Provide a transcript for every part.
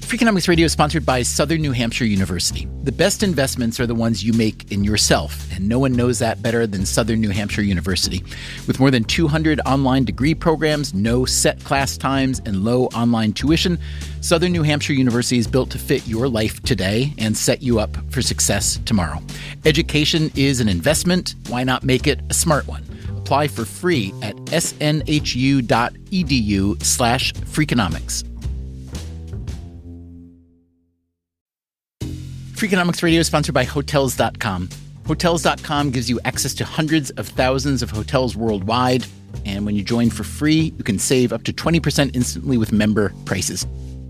Freakonomics Radio is sponsored by Southern New Hampshire University. The best investments are the ones you make in yourself, and no one knows that better than Southern New Hampshire University. With more than 200 online degree programs, no set class times, and low online tuition, Southern New Hampshire University is built to fit your life today and set you up for success tomorrow. Education is an investment. Why not make it a smart one? Apply for free at snhu.edu/Freakonomics. Freakonomics Radio is sponsored by Hotels.com. Hotels.com gives you access to hundreds of thousands of hotels worldwide. And when you join for free, you can save up to 20% instantly with member prices.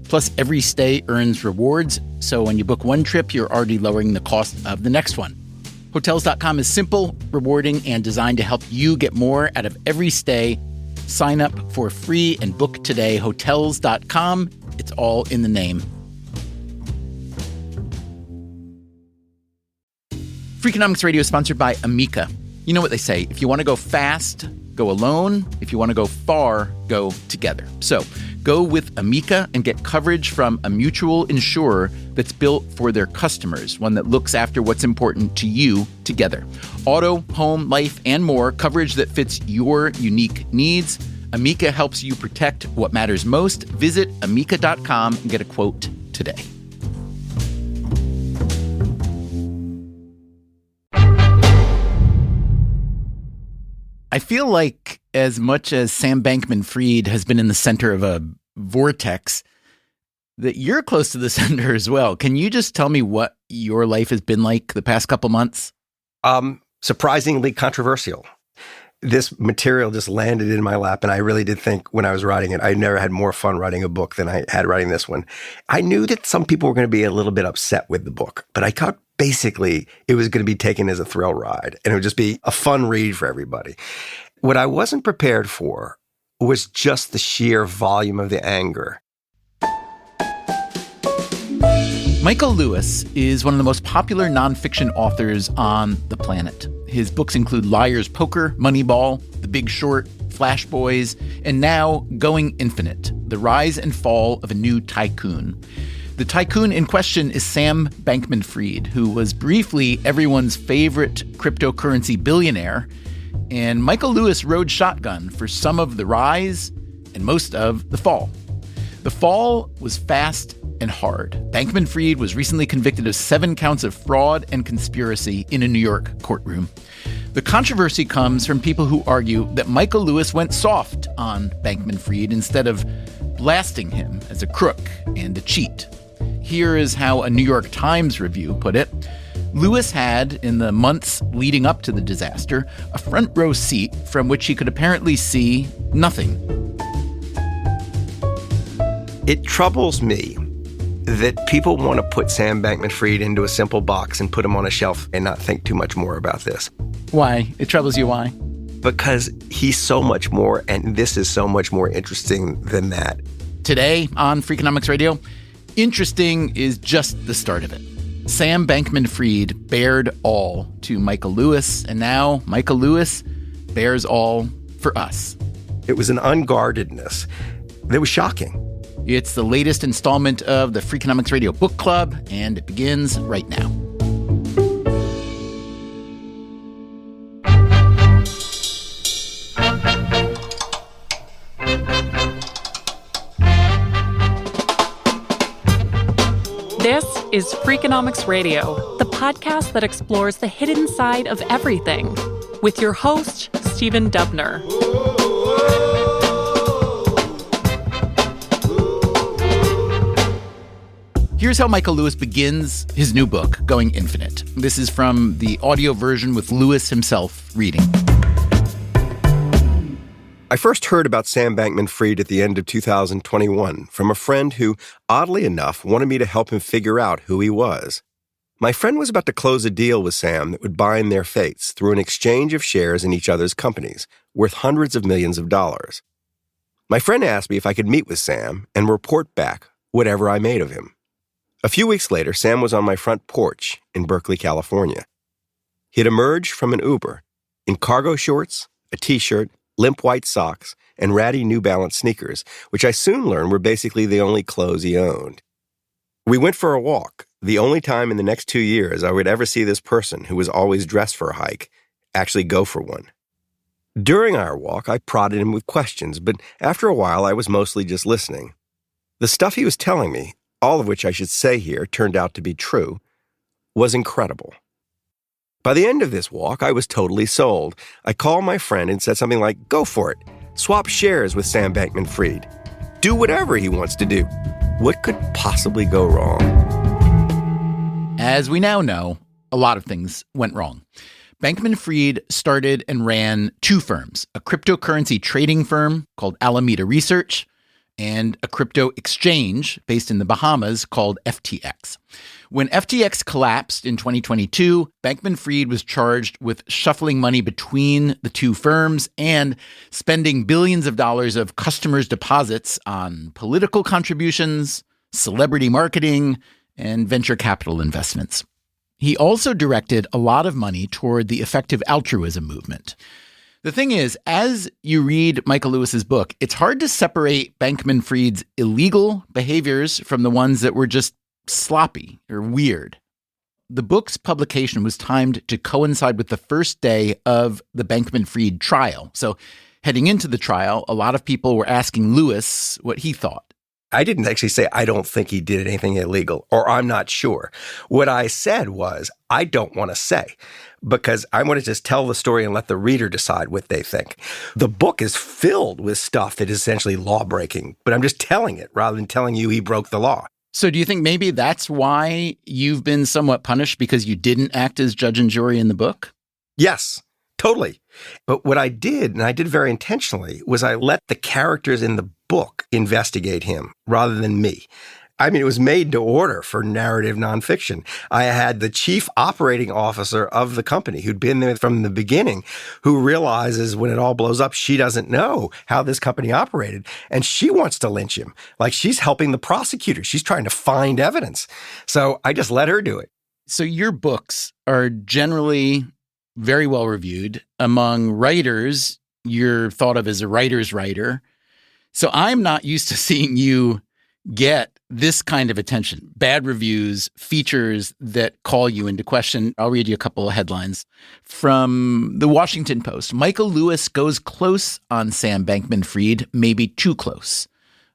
Plus, every stay earns rewards. So when you book one trip, you're already lowering the cost of the next one. Hotels.com is simple, rewarding, and designed to help you get more out of every stay. Sign up for free and book today. Hotels.com. It's all in the name. Freakonomics Radio is sponsored by Amica. You know what they say, if you want to go fast, go alone. If you want to go far, go together. So go with Amica and get coverage from a mutual insurer that's built for their customers, one that looks after what's important to you together. Auto, home, life, and more, coverage that fits your unique needs. Amica helps you protect what matters most. Visit amica.com and get a quote today. I feel like as much as Sam Bankman-Fried has been in the center of a vortex, that you're close to the center as well. Can you just tell me what your life has been like the past couple months? Surprisingly controversial. This material just landed in my lap, and I really did think when I was writing it, I never had more fun writing a book than I had writing this one. I knew that some people were going to be a little bit upset with the book, but I thought basically it was going to be taken as a thrill ride, and it would just be a fun read for everybody. What I wasn't prepared for was just the sheer volume of the anger. Michael Lewis is one of the most popular nonfiction authors on the planet. His books include Liar's Poker, Moneyball, The Big Short, Flash Boys, and now Going Infinite, The Rise and Fall of a New Tycoon. The tycoon in question is Sam Bankman-Fried, who was briefly everyone's favorite cryptocurrency billionaire. And Michael Lewis rode shotgun for some of the rise and most of the fall. The fall was fast and hard. Bankman-Fried was recently convicted of 7 counts of fraud and conspiracy in a New York courtroom. The controversy comes from people who argue that Michael Lewis went soft on Bankman-Fried instead of blasting him as a crook and a cheat. Here is how a New York Times review put it. Lewis had, in the months leading up to the disaster, a front row seat from which he could apparently see nothing. It troubles me that people want to put Sam Bankman-Fried into a simple box and put him on a shelf and not think too much more about this. Why? It troubles you why? Because he's so much more, and this is so much more interesting than that. Today on Freakonomics Radio, interesting is just the start of it. Sam Bankman-Fried bared all to Michael Lewis, and now Michael Lewis bears all for us. It was an unguardedness that was shocking. It's the latest installment of the Freakonomics Radio Book Club, and it begins right now. This is Freakonomics Radio, the podcast that explores the hidden side of everything, with your host, Stephen Dubner. Here's how Michael Lewis begins his new book, Going Infinite. This is from the audio version with Lewis himself reading. I first heard about Sam Bankman-Fried at the end of 2021 from a friend who, oddly enough, wanted me to help him figure out who he was. My friend was about to close a deal with Sam that would bind their fates through an exchange of shares in each other's companies, worth hundreds of millions of dollars. My friend asked me if I could meet with Sam and report back whatever I made of him. A few weeks later, Sam was on my front porch in Berkeley, California. He had emerged from an Uber in cargo shorts, a t-shirt, limp white socks, and ratty New Balance sneakers, which I soon learned were basically the only clothes he owned. We went for a walk, the only time in the next 2 years I would ever see this person who was always dressed for a hike actually go for one. During our walk, I prodded him with questions, but after a while, I was mostly just listening. The stuff he was telling me, all of which I should say here turned out to be true, was incredible. By the end of this walk, I was totally sold. I called my friend and said something like, "Go for it. Swap shares with Sam Bankman-Fried. Do whatever he wants to do. What could possibly go wrong?" As we now know, a lot of things went wrong. Bankman-Fried started and ran two firms, a cryptocurrency trading firm called Alameda Research and a crypto exchange based in the Bahamas called FTX. When FTX collapsed in 2022, Bankman-Fried was charged with shuffling money between the two firms and spending billions of dollars of customers' deposits on political contributions, celebrity marketing, and venture capital investments. He also directed a lot of money toward the effective altruism movement. The thing is, as you read Michael Lewis's book, it's hard to separate Bankman-Fried's illegal behaviors from the ones that were just sloppy or weird. The book's publication was timed to coincide with the first day of the Bankman-Fried trial. So heading into the trial, a lot of people were asking Lewis what he thought. I didn't actually say, "I don't think he did anything illegal," or "I'm not sure." What I said was, "I don't want to say," because I want to just tell the story and let the reader decide what they think. The book is filled with stuff that is essentially law-breaking, but I'm just telling it rather than telling you he broke the law. So do you think maybe that's why you've been somewhat punished, because you didn't act as judge and jury in the book? Yes, totally. But what I did, and I did very intentionally, was I let the characters in the book investigate him rather than me. I mean, it was made to order for narrative nonfiction. I had the chief operating officer of the company who'd been there from the beginning, who realizes when it all blows up, she doesn't know how this company operated. And she wants to lynch him. Like, she's helping the prosecutor. She's trying to find evidence. So I just let her do it. So your books are generally very well reviewed. Among writers, you're thought of as a writer's writer. So I'm not used to seeing you get this kind of attention. Bad reviews, features that call you into question. I'll read you a couple of headlines from the Washington Post. Michael Lewis goes close on Sam Bankman-Fried, maybe too close.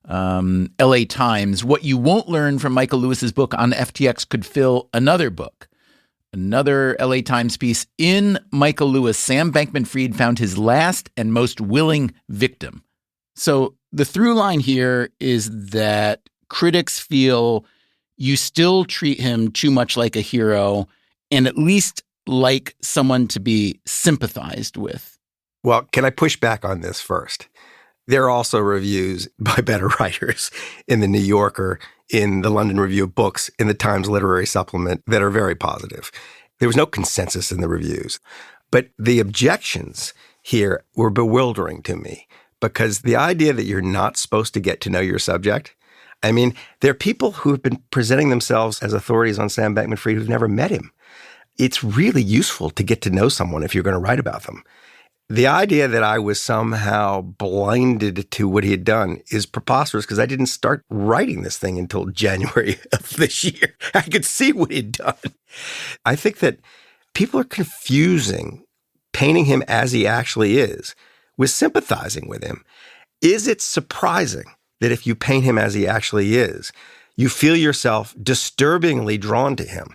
LA Times, what you won't learn from Michael Lewis's book on FTX could fill another book. Another LA Times piece, in Michael Lewis, Sam Bankman-Fried found his last and most willing victim. So the through line here is that critics feel you still treat him too much like a hero and at least like someone to be sympathized with. Well, can I push back on this first? There are also reviews by better writers in the New Yorker, in the London Review of Books, in the Times Literary Supplement that are very positive. There was no consensus in the reviews. But the objections here were bewildering to me, because the idea that you're not supposed to get to know your subject, I mean, there are people who have been presenting themselves as authorities on Sam Bankman-Fried who've never met him. It's really useful to get to know someone if you're going to write about them. The idea that I was somehow blinded to what he had done is preposterous, because I didn't start writing this thing until January of this year. I could see what he'd done. I think that people are confusing painting him as he actually is with sympathizing with him. Is it surprising that if you paint him as he actually is, you feel yourself disturbingly drawn to him?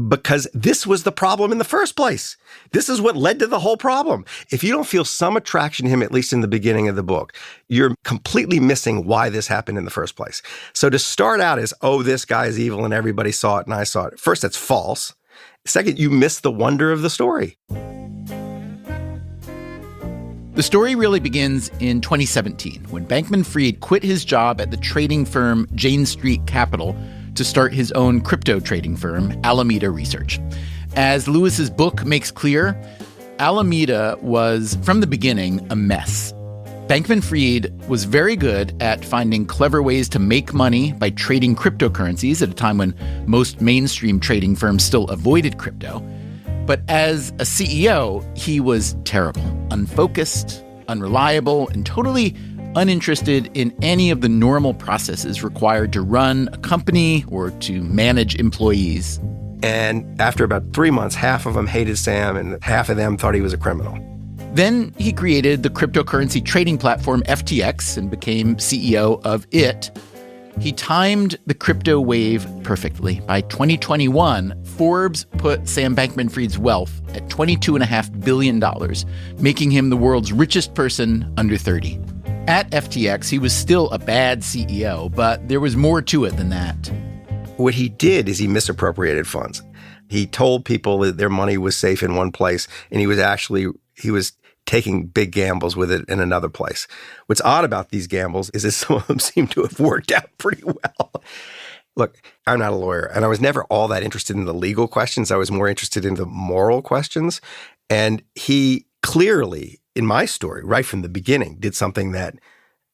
Because this was the problem in the first place. This is what led to the whole problem. If you don't feel some attraction to him, at least in the beginning of the book, you're completely missing why this happened in the first place. So to start out as, oh, this guy is evil and everybody saw it and I saw it. First, that's false. Second, you miss the wonder of the story. The story really begins in 2017, when Bankman-Fried quit his job at the trading firm Jane Street Capital to start his own crypto trading firm, Alameda Research. As Lewis's book makes clear, Alameda was, from the beginning, a mess. Bankman-Fried was very good at finding clever ways to make money by trading cryptocurrencies at a time when most mainstream trading firms still avoided crypto. But as a CEO, he was terrible, unfocused, unreliable, and totally uninterested in any of the normal processes required to run a company or to manage employees. And after about 3 months, half of them hated Sam and half of them thought he was a criminal. Then he created the cryptocurrency trading platform FTX and became CEO of it. He timed the crypto wave perfectly. By 2021, Forbes put Sam Bankman-Fried's wealth at $22.5 billion, making him the world's richest person under 30. At FTX, he was still a bad CEO, but there was more to it than that. What he did is he misappropriated funds. He told people that their money was safe in one place, and he was taking big gambles with it in another place. What's odd about these gambles is that some of them seem to have worked out pretty well. Look, I'm not a lawyer, and I was never all that interested in the legal questions. I was more interested in the moral questions. And he clearly, in my story, right from the beginning, did something that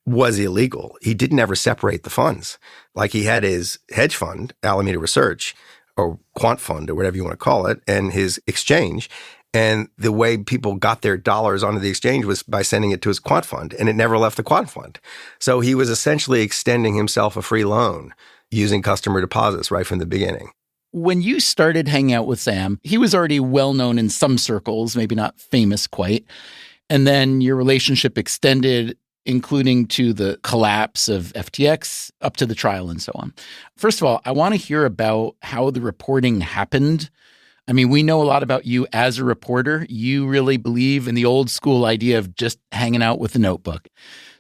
was illegal. He didn't ever separate the funds. Like he had his hedge fund, Alameda Research, or quant fund, or whatever you want to call it, and his exchange. And the way people got their dollars onto the exchange was by sending it to his quant fund, and it never left the quant fund. So he was essentially extending himself a free loan using customer deposits right from the beginning. When you started hanging out with Sam, he was already well known in some circles, maybe not famous quite. And then your relationship extended, including to the collapse of FTX, up to the trial and so on. First of all, I want to hear about how the reporting happened. I mean, we know a lot about you as a reporter. You really believe in the old school idea of just hanging out with a notebook.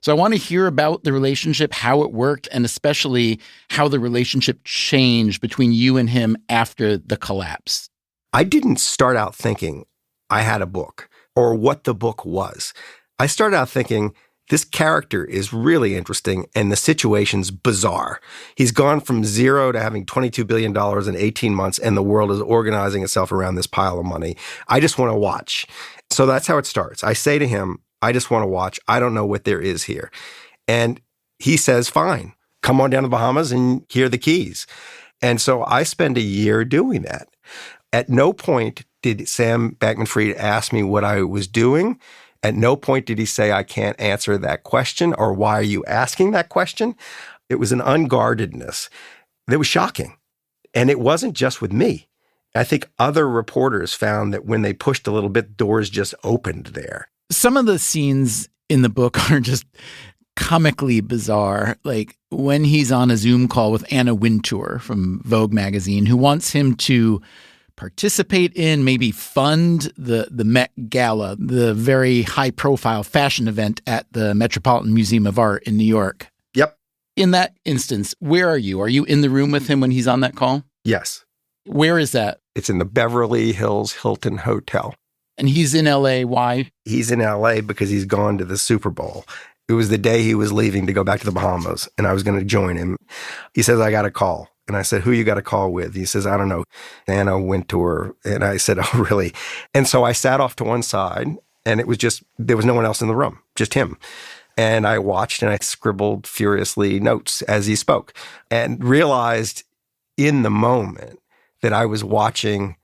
So I want to hear about the relationship, how it worked, and especially how the relationship changed between you and him after the collapse. I didn't start out thinking I had a book or what the book was. I started out thinking, this character is really interesting and the situation's bizarre. He's gone from zero to having $22 billion in 18 months and the world is organizing itself around this pile of money. I just want to watch. So that's how it starts. I say to him, I just want to watch. I don't know what there is here. And he says, fine, come on down to the Bahamas and here are the keys. And so I spend a year doing that. At no point did Sam Bankman-Fried ask me what I was doing. At no point did he say, I can't answer that question, or why are you asking that question? It was an unguardedness that was shocking. And it wasn't just with me. I think other reporters found that when they pushed a little bit, doors just opened there. Some of the scenes in the book are just comically bizarre. Like when he's on a Zoom call with Anna Wintour from Vogue magazine, who wants him to participate in, maybe fund the Met Gala, the very high-profile fashion event at the Metropolitan Museum of Art in New York. Yep. In that instance, where are you? Are you in the room with him when he's on that call? Yes. Where is that? It's in the Beverly Hills Hilton Hotel. And he's in L.A. Why? He's in L.A. because he's gone to the Super Bowl. It was the day he was leaving to go back to the Bahamas, and I was going to join him. He says, I got a call. And I said, who you got a call with? He says, I don't know. Anna Wintour. And I said, oh, really? And so I sat off to one side, and it was just, there was no one else in the room, just him. And I watched and I scribbled furiously notes as he spoke and realized in the moment that I was watching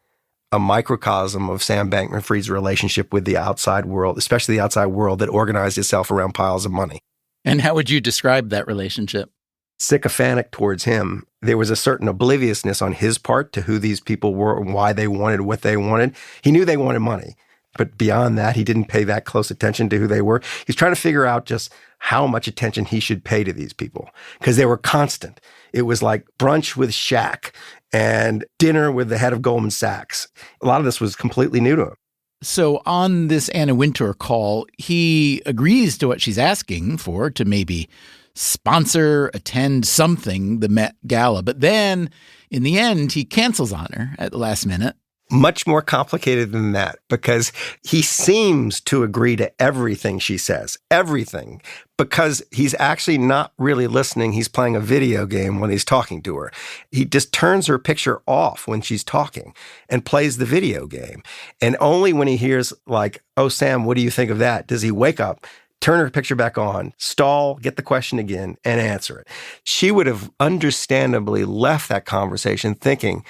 a microcosm of Sam Bankman-Fried's relationship with the outside world, especially the outside world that organized itself around piles of money. And how would you describe that relationship? Sycophantic towards him. There was a certain obliviousness on his part to who these people were and why they wanted what they wanted. He knew they wanted money, but beyond that, he didn't pay that close attention to who they were. He's trying to figure out just how much attention he should pay to these people because they were constant. It was like brunch with Shaq and dinner with the head of Goldman Sachs. A lot of this was completely new to him. So on this Anna Wintour call, he agrees to what she's asking for, to maybe sponsor, attend something, the Met Gala. But then in the end, he cancels on her at the last minute. Much more complicated than that, because he seems to agree to everything she says, everything, because he's actually not really listening. He's playing a video game when he's talking to her. He just turns her picture off when she's talking and plays the video game. And only when he hears like, oh, Sam, what do you think of that? Does he wake up, turn her picture back on, stall, get the question again, and answer it. She would have understandably left that conversation thinking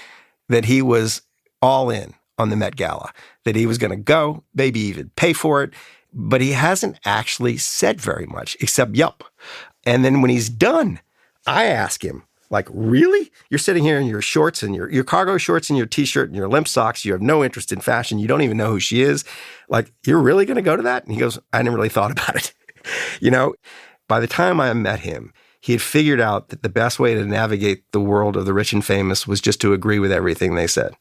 that he was all in on the Met Gala, that he was going to go, maybe even pay for it, but he hasn't actually said very much except yup. And then when he's done, I ask him, like, really? You're sitting here in your shorts and your cargo shorts and your T-shirt and your limp socks. You have no interest in fashion. You don't even know who she is. Like, you're really going to go to that? And he goes, I never really thought about it. By the time I met him, he had figured out that the best way to navigate the world of the rich and famous was just to agree with everything they said.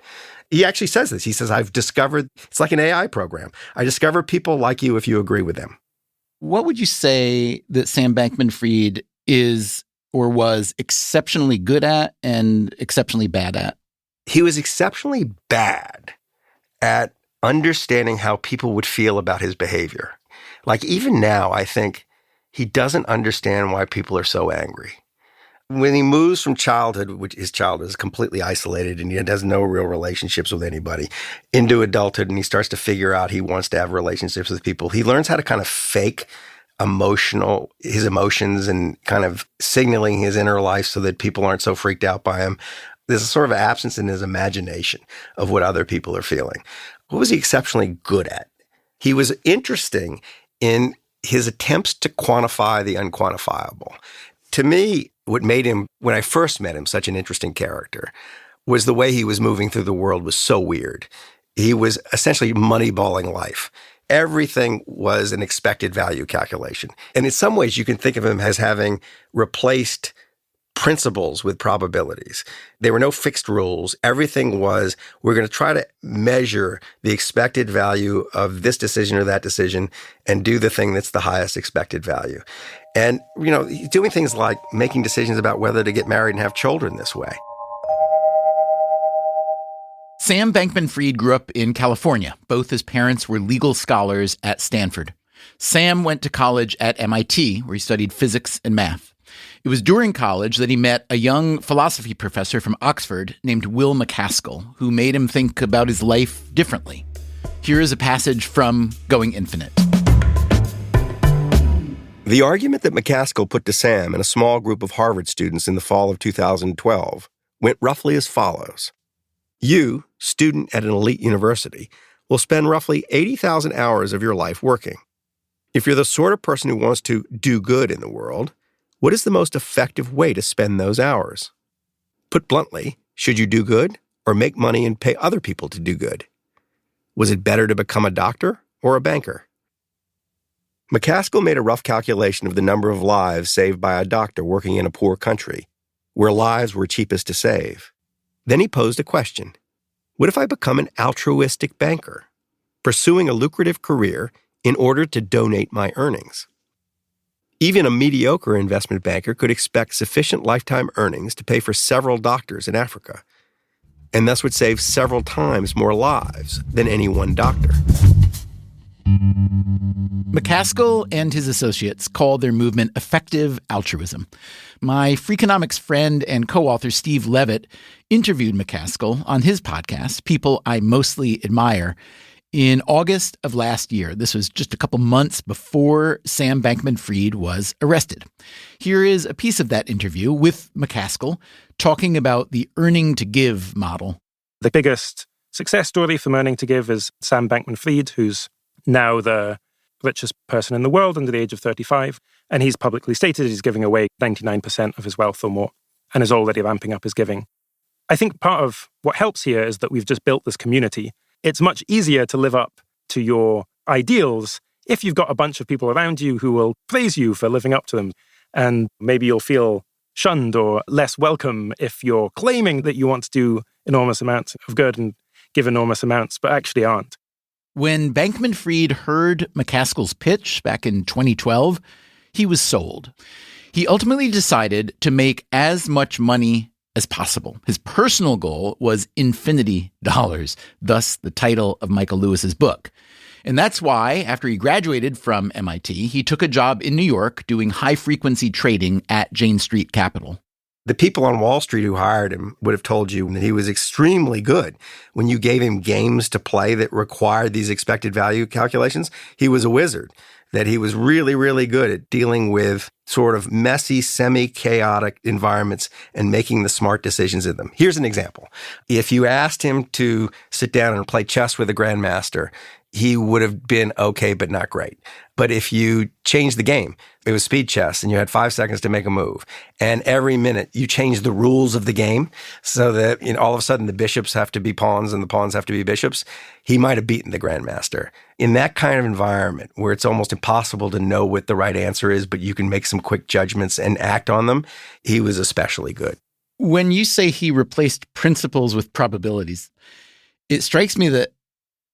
He actually says this. He says, I've discovered, it's like an AI program. I discover people like you if you agree with them. What would you say that Sam Bankman-Fried is or was exceptionally good at and exceptionally bad at? He was exceptionally bad at understanding how people would feel about his behavior. Like, even now, I think he doesn't understand why people are so angry. When he moves from childhood, which his childhood is completely isolated and he has no real relationships with anybody, into adulthood, and he starts to figure out he wants to have relationships with people, he learns how to kind of fake his emotions and kind of signaling his inner life so that people aren't so freaked out by him. There's a sort of absence in his imagination of what other people are feeling. What was he exceptionally good at? He was interesting in his attempts to quantify the unquantifiable. To me, what made him, when I first met him, such an interesting character was the way he was moving through the world was so weird. He was essentially moneyballing life. Everything was an expected value calculation. And in some ways, you can think of him as having replaced principles with probabilities. There were no fixed rules. Everything was, we're going to try to measure the expected value of this decision or that decision and do the thing that's the highest expected value. And, doing things like making decisions about whether to get married and have children this way. Sam Bankman-Fried grew up in California. Both his parents were legal scholars at Stanford. Sam went to college at MIT, where he studied physics and math. It was during college that he met a young philosophy professor from Oxford named Will MacAskill, who made him think about his life differently. Here is a passage from Going Infinite. The argument that MacAskill put to Sam and a small group of Harvard students in the fall of 2012 went roughly as follows. You, student at an elite university, will spend roughly 80,000 hours of your life working. If you're the sort of person who wants to do good in the world, what is the most effective way to spend those hours? Put bluntly, should you do good or make money and pay other people to do good? Was it better to become a doctor or a banker? MacAskill made a rough calculation of the number of lives saved by a doctor working in a poor country, where lives were cheapest to save. Then he posed a question. What if I become an altruistic banker, pursuing a lucrative career in order to donate my earnings? Even a mediocre investment banker could expect sufficient lifetime earnings to pay for several doctors in Africa, and thus would save several times more lives than any one doctor. MacAskill and his associates called their movement effective altruism. My Freakonomics friend and co-author Steve Levitt interviewed MacAskill on his podcast, People I Mostly Admire, in August of last year. This was just a couple months before Sam Bankman-Fried was arrested. Here is a piece of that interview with MacAskill talking about the earning to give model. The biggest success story from earning to give is Sam Bankman-Fried, who's now the richest person in the world under the age of 35. And he's publicly stated he's giving away 99% of his wealth or more and is already ramping up his giving. I think part of what helps here is that we've just built this community. It's much easier to live up to your ideals if you've got a bunch of people around you who will praise you for living up to them. And maybe you'll feel shunned or less welcome if you're claiming that you want to do enormous amounts of good and give enormous amounts, but actually aren't. When Bankman-Fried heard MacAskill's pitch back in 2012, he was sold. He ultimately decided to make as much money as possible. His personal goal was infinity dollars, thus the title of Michael Lewis's book. And that's why, after he graduated from MIT, he took a job in New York doing high-frequency trading at Jane Street Capital. The people on Wall Street who hired him would have told you that he was extremely good. When you gave him games to play that required these expected value calculations, he was a wizard. That he was really, really good at dealing with sort of messy, semi-chaotic environments and making the smart decisions in them. Here's an example. If you asked him to sit down and play chess with a grandmaster he would have been okay, but not great. But if you changed the game, it was speed chess and you had 5 seconds to make a move. And every minute you change the rules of the game so that all of a sudden the bishops have to be pawns and the pawns have to be bishops. He might have beaten the grandmaster. In that kind of environment where it's almost impossible to know what the right answer is, but you can make some quick judgments and act on them, he was especially good. When you say he replaced principles with probabilities, it strikes me that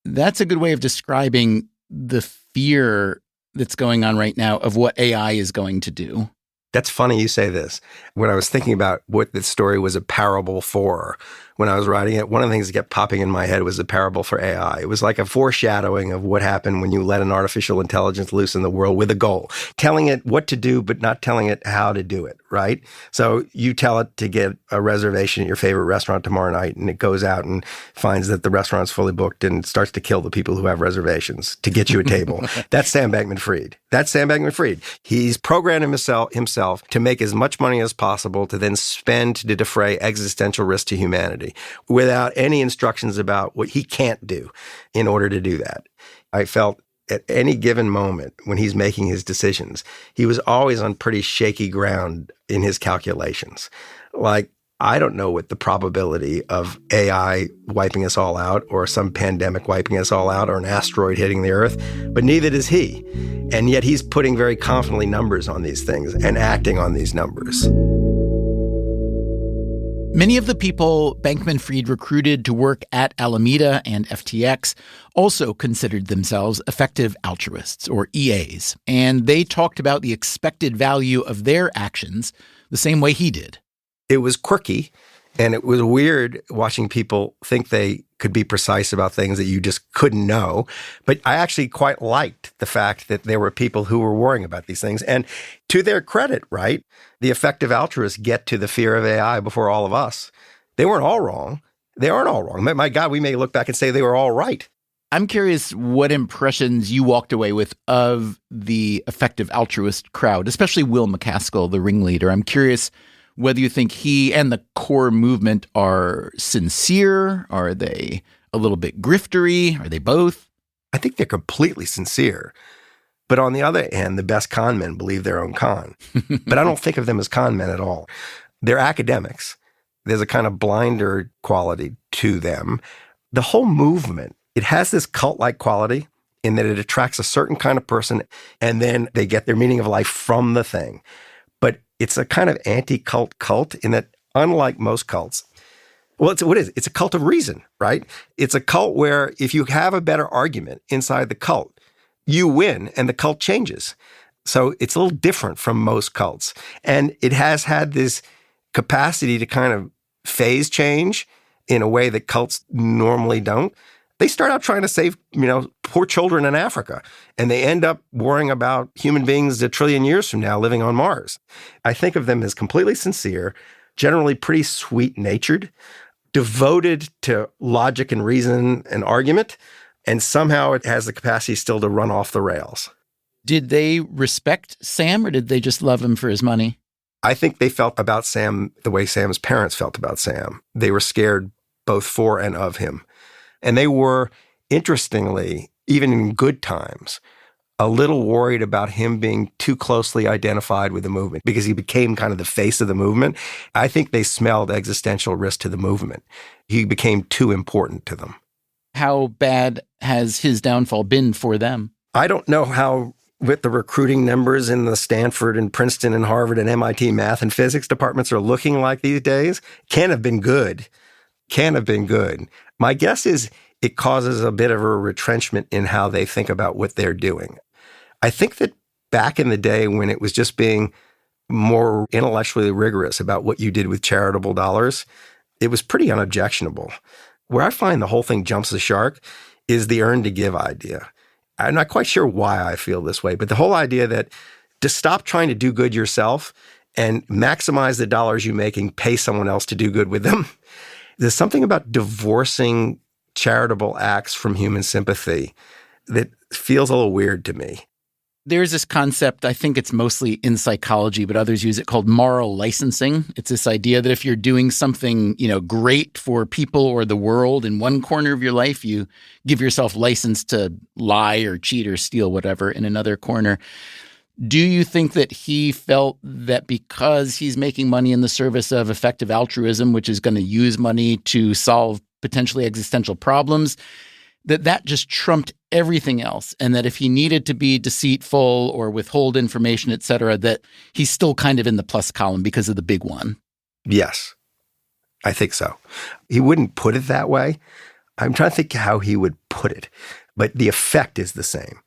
that's a good way of describing the fear that's going on right now of what AI is going to do. That's funny you say this. When I was thinking about what this story was a parable for, when I was writing it, one of the things that kept popping in my head was a parable for AI. It was like a foreshadowing of what happened when you let an artificial intelligence loose in the world with a goal, telling it what to do, but not telling it how to do it, right? So you tell it to get a reservation at your favorite restaurant tomorrow night, and it goes out and finds that the restaurant's fully booked and starts to kill the people who have reservations to get you a table. That's Sam Bankman-Fried. That's Sam Bankman-Fried. He's programmed himself to make as much money as possible to then spend to defray existential risk to humanity without any instructions about what he can't do in order to do that. I felt at any given moment when he's making his decisions, he was always on pretty shaky ground in his calculations. Like, I don't know what the probability of AI wiping us all out or some pandemic wiping us all out or an asteroid hitting the Earth, but neither does he. And yet he's putting very confidently numbers on these things and acting on these numbers. Many of the people Bankman-Fried recruited to work at Alameda and FTX also considered themselves effective altruists, or EAs, and they talked about the expected value of their actions the same way he did. It was quirky, and it was weird watching people think they could be precise about things that you just couldn't know. But I actually quite liked the fact that there were people who were worrying about these things. And to their credit, right, the effective altruists get to the fear of AI before all of us. They weren't all wrong. They aren't all wrong. My God, we may look back and say they were all right. I'm curious what impressions you walked away with of the effective altruist crowd, especially Will MacAskill, the ringleader. I'm curious whether you think he and the core movement are sincere. Are they a little bit griftery? Are they both? I think they're completely sincere. But on the other hand, the best con men believe their own con. But I don't think of them as con men at all. They're academics. There's a kind of blinder quality to them. The whole movement, it has this cult-like quality in that it attracts a certain kind of person, and then they get their meaning of life from the thing. But it's a kind of anti-cult cult in that, unlike most cults, well, what is it? It's a cult of reason, right? It's a cult where if you have a better argument inside the cult, you win and the cult changes. So it's a little different from most cults. And it has had this capacity to kind of phase change in a way that cults normally don't. They start out trying to save, poor children in Africa, and they end up worrying about human beings a trillion years from now living on Mars. I think of them as completely sincere, generally pretty sweet-natured, devoted to logic and reason and argument, and somehow it has the capacity still to run off the rails. Did they respect Sam, or did they just love him for his money? I think they felt about Sam the way Sam's parents felt about Sam. They were scared both for and of him. And they were, interestingly, even in good times, a little worried about him being too closely identified with the movement because he became kind of the face of the movement. I think they smelled existential risk to the movement. He became too important to them. How bad has his downfall been for them? I don't know how, with the recruiting numbers in the Stanford and Princeton and Harvard and MIT math and physics departments are looking like these days. Can have been good. My guess is it causes a bit of a retrenchment in how they think about what they're doing. I think that back in the day when it was just being more intellectually rigorous about what you did with charitable dollars, it was pretty unobjectionable. Where I find the whole thing jumps the shark is the earn to give idea. I'm not quite sure why I feel this way, but the whole idea that to stop trying to do good yourself and maximize the dollars you make and pay someone else to do good with them. There's something about divorcing charitable acts from human sympathy that feels a little weird to me. There's this concept, I think it's mostly in psychology, but others use it, called moral licensing. It's this idea that if you're doing something, great for people or the world in one corner of your life, you give yourself license to lie or cheat or steal whatever in another corner. Do you think that he felt that because he's making money in the service of effective altruism, which is going to use money to solve potentially existential problems, that just trumped everything else, and that if he needed to be deceitful or withhold information, et cetera, that he's still kind of in the plus column because of the big one? Yes, I think so. He wouldn't put it that way. I'm trying to think how he would put it, but the effect is the same.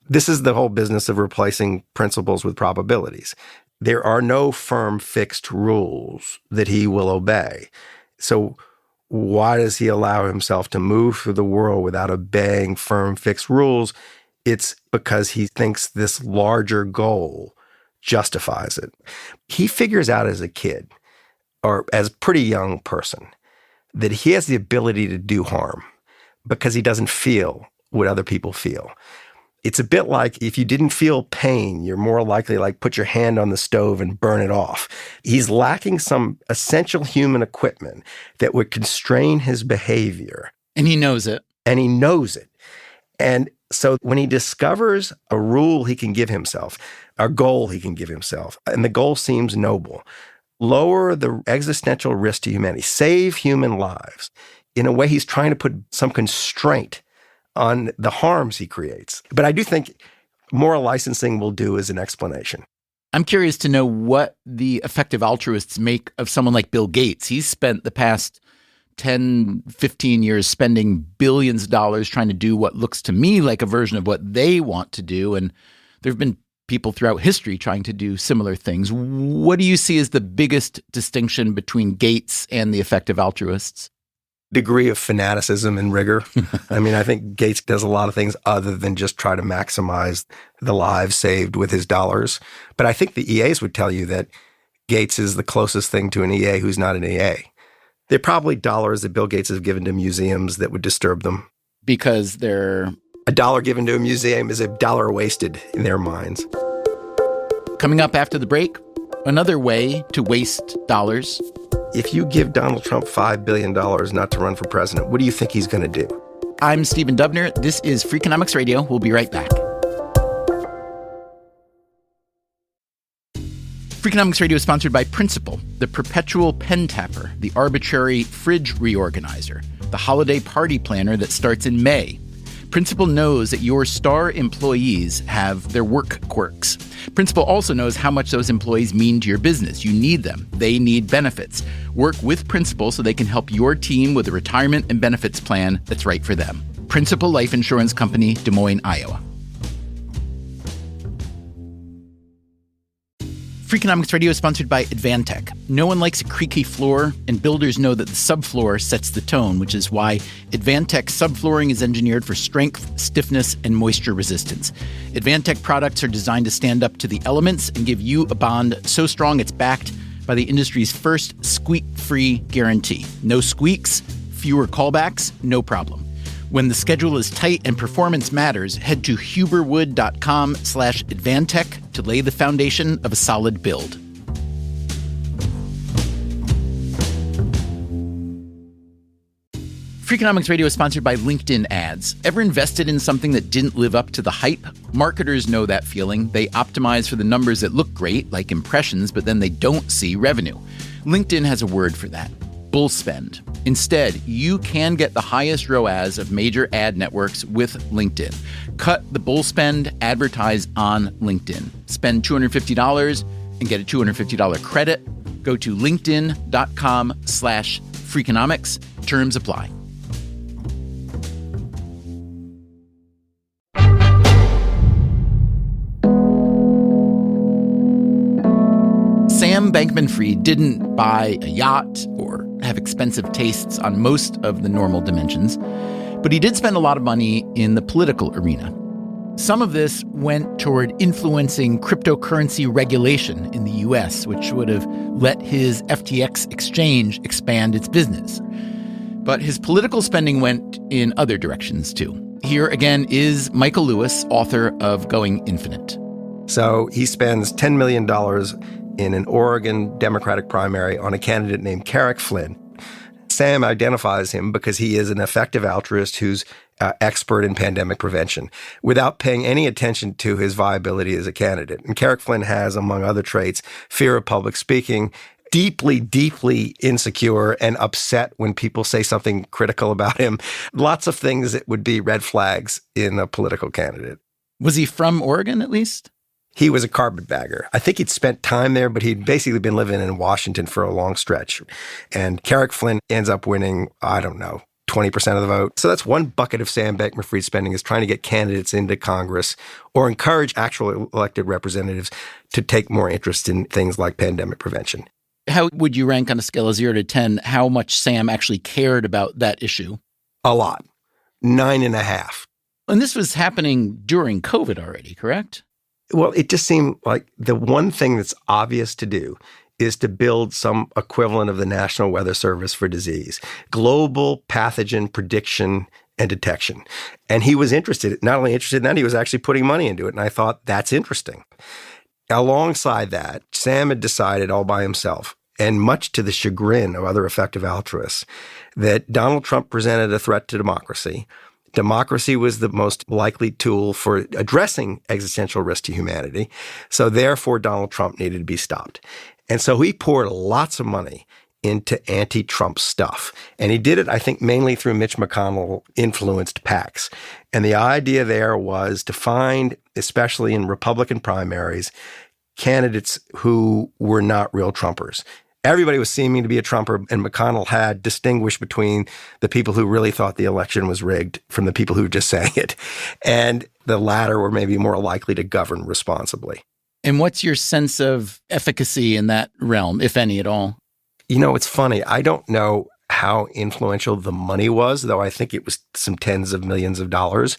This is the whole business of replacing principles with probabilities. There are no firm fixed rules that he will obey. So why does he allow himself to move through the world without obeying firm fixed rules? It's because he thinks this larger goal justifies it. He figures out as a kid, or as a pretty young person, that he has the ability to do harm because he doesn't feel what other people feel. It's a bit like if you didn't feel pain, you're more likely put your hand on the stove and burn it off. He's lacking some essential human equipment that would constrain his behavior. And he knows it. And so when he discovers a rule he can give himself, a goal he can give himself, and the goal seems noble, lower the existential risk to humanity, save human lives. In a way, he's trying to put some constraint on the harms he creates. But I do think moral licensing will do as an explanation. I'm curious to know what the effective altruists make of someone like Bill Gates. He's spent the past 10, 15 years spending billions of dollars trying to do what looks to me like a version of what they want to do. And there have been people throughout history trying to do similar things. What do you see as the biggest distinction between Gates and the effective altruists? Degree of fanaticism and rigor. I think Gates does a lot of things other than just try to maximize the lives saved with his dollars. But I think the EAs would tell you that Gates is the closest thing to an EA who's not an EA. They're probably dollars that Bill Gates has given to museums that would disturb them. Because they're... A dollar given to a museum is a dollar wasted in their minds. Coming up after the break, another way to waste dollars. If you give Donald Trump $5 billion not to run for president, what do you think he's going to do? I'm Stephen Dubner. This is Freakonomics Radio. We'll be right back. Freakonomics Radio is sponsored by Principal, the perpetual pen tapper, the arbitrary fridge reorganizer, the holiday party planner that starts in May. Principal knows that your star employees have their work quirks. Principal also knows how much those employees mean to your business. You need them. They need benefits. Work with Principal so they can help your team with a retirement and benefits plan that's right for them. Principal Life Insurance Company, Des Moines, Iowa. Freakonomics Radio is sponsored by Advantech. No one likes a creaky floor, and builders know that the subfloor sets the tone, which is why Advantech subflooring is engineered for strength, stiffness, and moisture resistance. Advantech products are designed to stand up to the elements and give you a bond so strong it's backed by the industry's first squeak-free guarantee. No squeaks, fewer callbacks, no problem. When the schedule is tight and performance matters, head to huberwood.com/Advantech to lay the foundation of a solid build. Freakonomics Radio is sponsored by LinkedIn Ads. Ever invested in something that didn't live up to the hype? Marketers know that feeling. They optimize for the numbers that look great, like impressions, but then they don't see revenue. LinkedIn has a word for that: bull spend. Instead, you can get the highest ROAS of major ad networks with LinkedIn. Cut the bull spend, advertise on LinkedIn. Spend $250 and get a $250 credit. Go to linkedin.com/Freakonomics. Terms apply. Sam Bankman-Fried didn't buy a yacht or have expensive tastes on most of the normal dimensions, but he did spend a lot of money in the political arena. Some of this went toward influencing cryptocurrency regulation in the U.S., which would have let his FTX exchange expand its business. But his political spending went in other directions, too. Here again is Michael Lewis, author of Going Infinite. So he spends $10 million in an Oregon Democratic primary on a candidate named Carrick Flynn. Sam identifies him because he is an effective altruist who's expert in pandemic prevention without paying any attention to his viability as a candidate. And Carrick Flynn has, among other traits, fear of public speaking, deeply, deeply insecure and upset when people say something critical about him. Lots of things that would be red flags in a political candidate. Was he from Oregon, at least? He was a carpetbagger. I think he'd spent time there, but he'd basically been living in Washington for a long stretch. And Carrick Flynn ends up winning, 20% of the vote. So that's one bucket of Sam Bankman-Fried spending, is trying to get candidates into Congress or encourage actual elected representatives to take more interest in things like pandemic prevention. How would you rank on a scale of 0 to 10 how much Sam actually cared about that issue? A lot. 9.5. And this was happening during COVID already, correct? Well, it just seemed like the one thing that's obvious to do is to build some equivalent of the National Weather Service for disease, global pathogen prediction and detection. And he was not only interested in that, he was actually putting money into it. And I thought, that's interesting. Alongside that, Sam had decided all by himself, and much to the chagrin of other effective altruists, that Donald Trump presented a threat to democracy. Democracy was the most likely tool for addressing existential risk to humanity. So therefore, Donald Trump needed to be stopped. And so he poured lots of money into anti-Trump stuff. And he did it, I think, mainly through Mitch McConnell-influenced PACs. And the idea there was to find, especially in Republican primaries, candidates who were not real Trumpers. Everybody was seeming to be a Trumper, and McConnell had distinguished between the people who really thought the election was rigged from the people who were just saying it. And the latter were maybe more likely to govern responsibly. And what's your sense of efficacy in that realm, if any at all? It's funny. I don't know how influential the money was, though I think it was some tens of millions of dollars.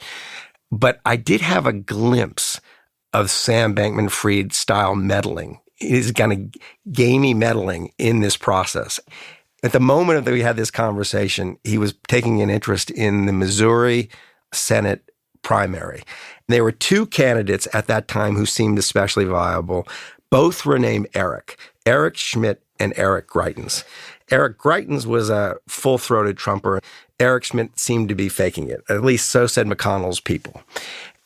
But I did have a glimpse of Sam Bankman-Fried style meddling, his kind of gamey meddling in this process. At the moment that we had this conversation, he was taking an interest in the Missouri Senate primary. There were two candidates at that time who seemed especially viable. Both were named Eric Schmidt and Eric Greitens. Eric Greitens was a full-throated Trumper. Eric Schmidt seemed to be faking it. At least so said McConnell's people.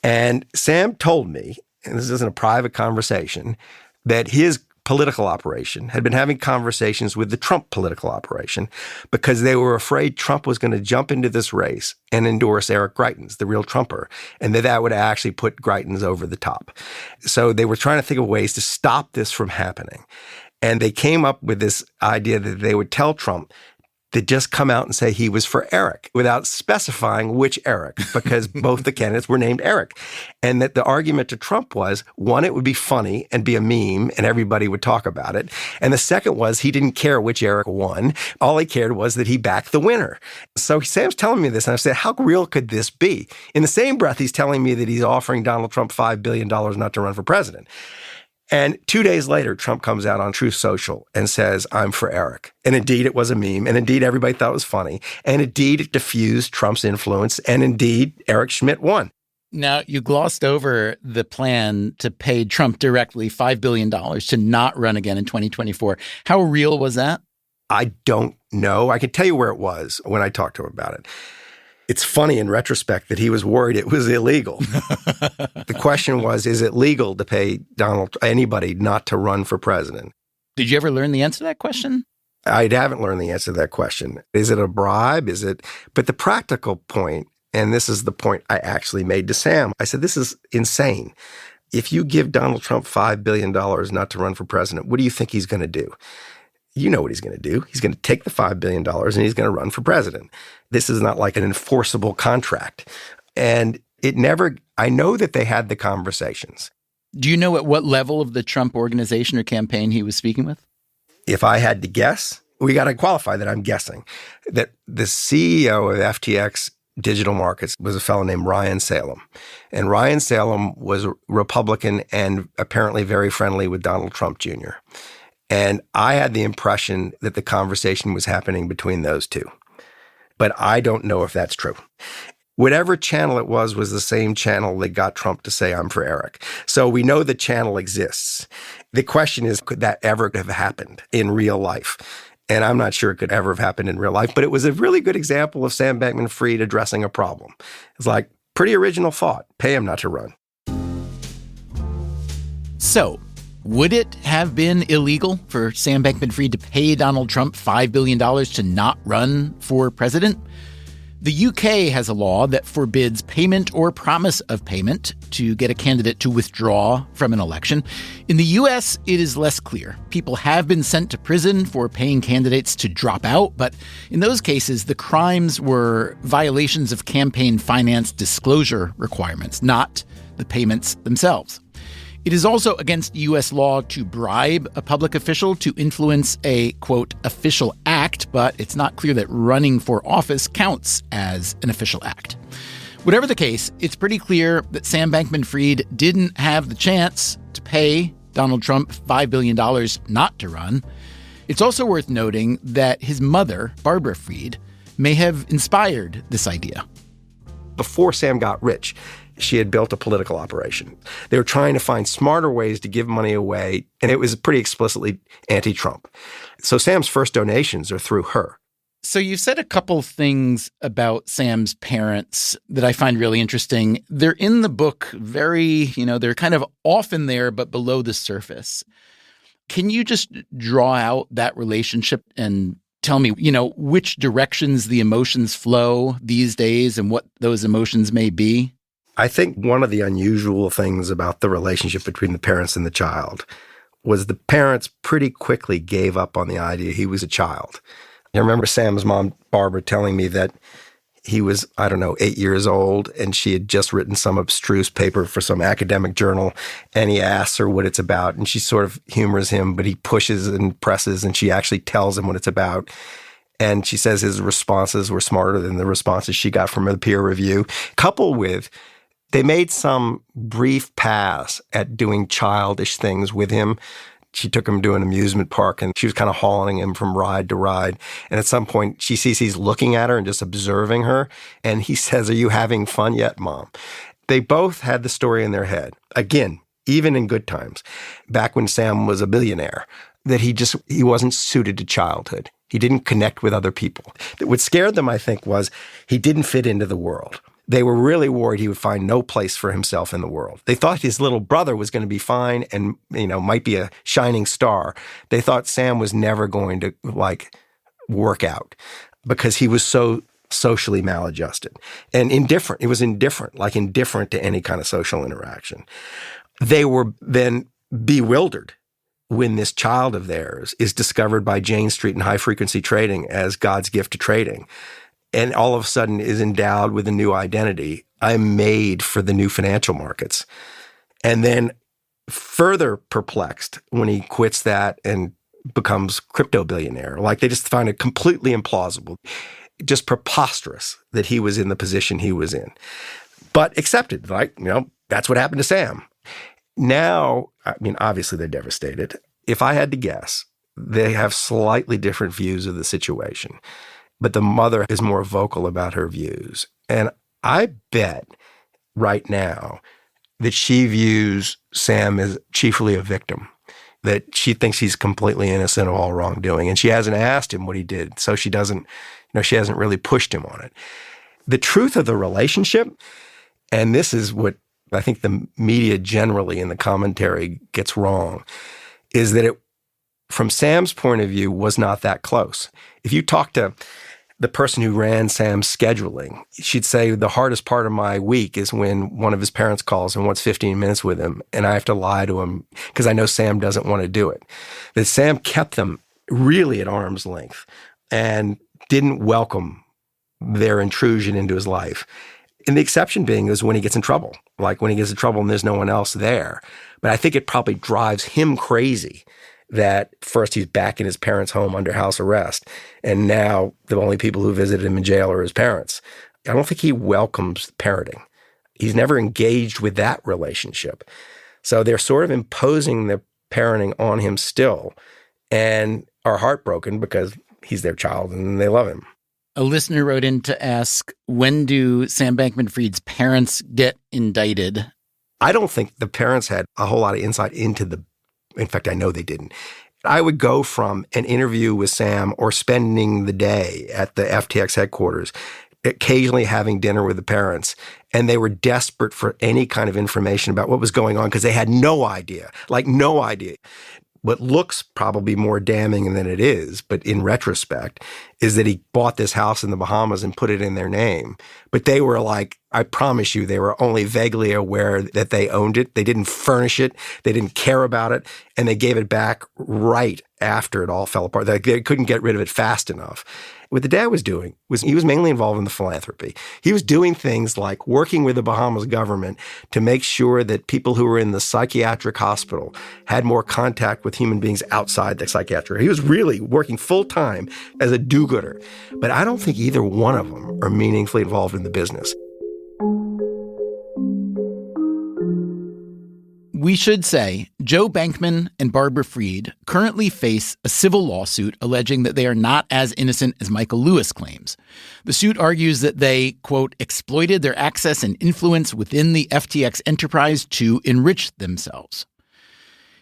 And Sam told me, and this isn't a private conversation, that his political operation had been having conversations with the Trump political operation because they were afraid Trump was going to jump into this race and endorse Eric Greitens, the real Trumper, and that would actually put Greitens over the top. So they were trying to think of ways to stop this from happening. And they came up with this idea that they would tell Trump to just come out and say he was for Eric without specifying which Eric, because both the candidates were named Eric. And that the argument to Trump was, one, it would be funny and be a meme and everybody would talk about it. And the second was he didn't care which Eric won. All he cared was that he backed the winner. So Sam's telling me this, and I said, how real could this be? In the same breath, he's telling me that he's offering Donald Trump $5 billion not to run for president. And 2 days later, Trump comes out on Truth Social and says, I'm for Eric. And indeed, it was a meme. And indeed, everybody thought it was funny. And indeed, it diffused Trump's influence. And indeed, Eric Schmidt won. Now, you glossed over the plan to pay Trump directly $5 billion to not run again in 2024. How real was that? I don't know. I can tell you where it was when I talked to him about it. It's funny in retrospect that he was worried it was illegal. The question was, is it legal to pay anybody not to run for president? Did you ever learn the answer to that question? I haven't learned the answer to that question. Is it a bribe? But the practical point, and this is the point I actually made to Sam, I said, this is insane. If you give Donald Trump $5 billion not to run for president, what do you think he's going to do? You know what he's going to do. He's going to take the $5 billion and he's going to run for president. This is not like an enforceable contract. And I know that they had the conversations. Do you know at what level of the Trump organization or campaign he was speaking with? If I had to guess, we got to qualify that I'm guessing, that the CEO of FTX Digital Markets was a fellow named Ryan Salem. And Ryan Salem was a Republican and apparently very friendly with Donald Trump Jr. And I had the impression that the conversation was happening between those two. But I don't know if that's true. Whatever channel it was the same channel that got Trump to say, I'm for Eric. So we know the channel exists. The question is, could that ever have happened in real life? And I'm not sure it could ever have happened in real life, but it was a really good example of Sam Bankman-Fried addressing a problem. It's like, pretty original thought. Pay him not to run. So, would it have been illegal for Sam Bankman-Fried to pay Donald Trump $5 billion to not run for president? The UK has a law that forbids payment or promise of payment to get a candidate to withdraw from an election. In the US, it is less clear. People have been sent to prison for paying candidates to drop out, but in those cases, the crimes were violations of campaign finance disclosure requirements, not the payments themselves. It is also against U.S. law to bribe a public official to influence a, quote, official act, but it's not clear that running for office counts as an official act. Whatever the case, it's pretty clear that Sam Bankman-Fried didn't have the chance to pay Donald Trump $5 billion not to run. It's also worth noting that his mother, Barbara Fried, may have inspired this idea. Before Sam got rich, she had built a political operation. They were trying to find smarter ways to give money away, and it was pretty explicitly anti-Trump. So Sam's first donations are through her. So you said a couple things about Sam's parents that I find really interesting. They're in the book they're kind of often there, but below the surface. Can you just draw out that relationship and tell me, which directions the emotions flow these days and what those emotions may be? I think one of the unusual things about the relationship between the parents and the child was the parents pretty quickly gave up on the idea he was a child. I remember Sam's mom, Barbara, telling me that he was, 8 years old, and she had just written some abstruse paper for some academic journal, and he asks her what it's about, and she sort of humors him, but he pushes and presses, and she actually tells him what it's about. And she says his responses were smarter than the responses she got from a peer review, coupled with they made some brief pass at doing childish things with him. She took him to an amusement park, and she was kind of hauling him from ride to ride. And at some point, she sees he's looking at her and just observing her. And he says, "Are you having fun yet, Mom?" They both had the story in their head. Again, even in good times, back when Sam was a billionaire, that he wasn't suited to childhood. He didn't connect with other people. What scared them, I think, was he didn't fit into the world. They were really worried he would find no place for himself in the world. They thought his little brother was going to be fine and, might be a shining star. They thought Sam was never going to, work out because he was so socially maladjusted and indifferent. It was indifferent to any kind of social interaction. They were then bewildered when this child of theirs is discovered by Jane Street and high-frequency trading as God's gift to trading, and all of a sudden is endowed with a new identity. I'm made for the new financial markets. And then further perplexed when he quits that and becomes crypto billionaire. They just find it completely implausible, just preposterous that he was in the position he was in. But accepted, that's what happened to Sam. Now, obviously they're devastated. If I had to guess, they have slightly different views of the situation. But the mother is more vocal about her views. And I bet right now that she views Sam as chiefly a victim, that she thinks he's completely innocent of all wrongdoing. And she hasn't asked him what he did. So she hasn't really pushed him on it. The truth of the relationship, and this is what I think the media generally in the commentary gets wrong, is that it, from Sam's point of view, was not that close. If you talk to the person who ran Sam's scheduling, she'd say the hardest part of my week is when one of his parents calls and wants 15 minutes with him, and I have to lie to him because I know Sam doesn't want to do it. That Sam kept them really at arm's length and didn't welcome their intrusion into his life. And the exception being is when he gets in trouble, when he gets in trouble and there's no one else there. But I think it probably drives him crazy that first he's back in his parents' home under house arrest, and now the only people who visited him in jail are his parents. I don't think he welcomes parenting. He's never engaged with that relationship. So they're sort of imposing their parenting on him still and are heartbroken because he's their child and they love him. A listener wrote in to ask, when do Sam Bankman-Fried's parents get indicted? I don't think the parents had a whole lot of insight into in fact, I know they didn't. I would go from an interview with Sam or spending the day at the FTX headquarters, occasionally having dinner with the parents, and they were desperate for any kind of information about what was going on because they had no idea, no idea. What looks probably more damning than it is, but in retrospect, is that he bought this house in the Bahamas and put it in their name. But they were I promise you, they were only vaguely aware that they owned it. They didn't furnish it. They didn't care about it. And they gave it back right after it all fell apart. They couldn't get rid of it fast enough. What the dad was doing was he was mainly involved in the philanthropy. He was doing things like working with the Bahamas government to make sure that people who were in the psychiatric hospital had more contact with human beings outside the psychiatric. He was really working full time as a do-gooder. But I don't think either one of them are meaningfully involved in the business. We should say Joe Bankman and Barbara Fried currently face a civil lawsuit alleging that they are not as innocent as Michael Lewis claims. The suit argues that they, quote, exploited their access and influence within the FTX enterprise to enrich themselves.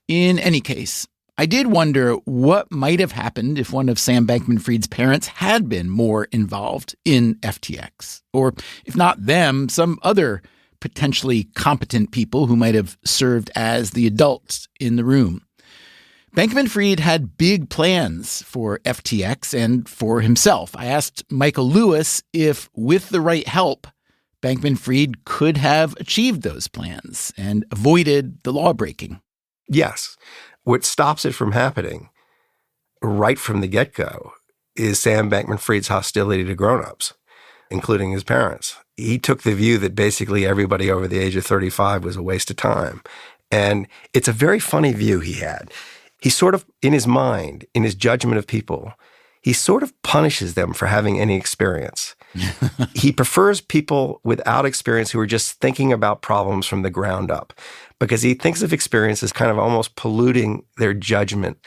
In any case, I did wonder what might have happened if one of Sam Bankman-Fried's parents had been more involved in FTX, or if not them, some other potentially competent people who might have served as the adults in the room. Bankman-Fried had big plans for FTX and for himself. I asked Michael Lewis if, with the right help, Bankman-Fried could have achieved those plans and avoided the law-breaking. Yes. What stops it from happening right from the get-go is Sam Bankman-Fried's hostility to grown-ups, including his parents. He took the view that basically everybody over the age of 35 was a waste of time. And it's a very funny view he had. He sort of, in his mind, in his judgment of people, he sort of punishes them for having any experience. He prefers people without experience who are just thinking about problems from the ground up, because he thinks of experience as kind of almost polluting their judgment.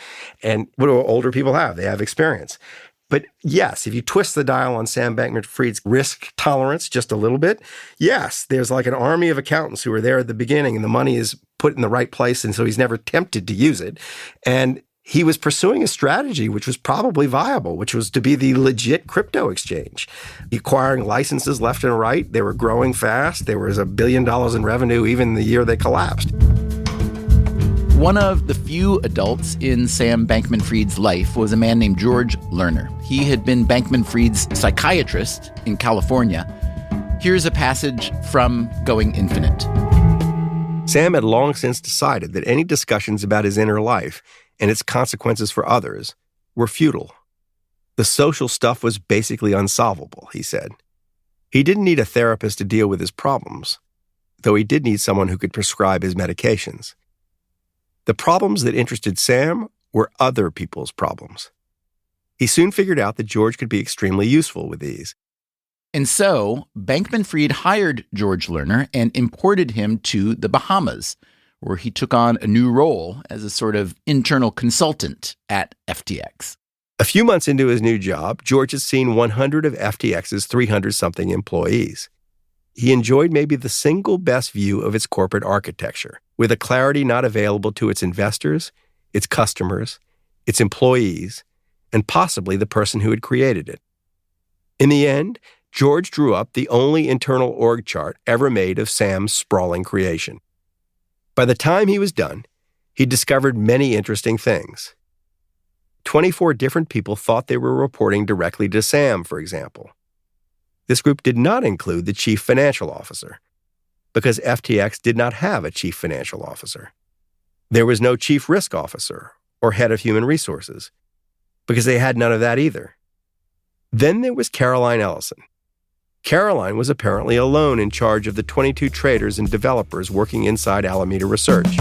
And what do older people have? They have experience. But yes, if you twist the dial on Sam Bankman-Fried's risk tolerance just a little bit, yes, there's like an army of accountants who are there at the beginning and the money is put in the right place, and so he's never tempted to use it. And he was pursuing a strategy which was probably viable, which was to be the legit crypto exchange, acquiring licenses left and right. They were growing fast. There was $1 billion in revenue even the year they collapsed. One of the few adults in Sam Bankman-Fried's life was a man named George Lerner. He had been Bankman-Fried's psychiatrist in California. Here's a passage from Going Infinite. Sam had long since decided that any discussions about his inner life and its consequences for others were futile. The social stuff was basically unsolvable, he said. He didn't need a therapist to deal with his problems, though he did need someone who could prescribe his medications. The problems that interested Sam were other people's problems. He soon figured out that George could be extremely useful with these. And so Bankman-Fried hired George Lerner and imported him to the Bahamas, where he took on a new role as a sort of internal consultant at FTX. A few months into his new job, George had seen 100 of FTX's 300-something employees. He enjoyed maybe the single best view of its corporate architecture, with a clarity not available to its investors, its customers, its employees, and possibly the person who had created it. In the end, George drew up the only internal org chart ever made of Sam's sprawling creation. By the time he was done, he discovered many interesting things. 24 different people thought they were reporting directly to Sam, for example. This group did not include the chief financial officer, because FTX did not have a chief financial officer. There was no chief risk officer or head of human resources, because they had none of that either. Then there was Caroline Ellison. Caroline was apparently alone in charge of the 22 traders and developers working inside Alameda Research.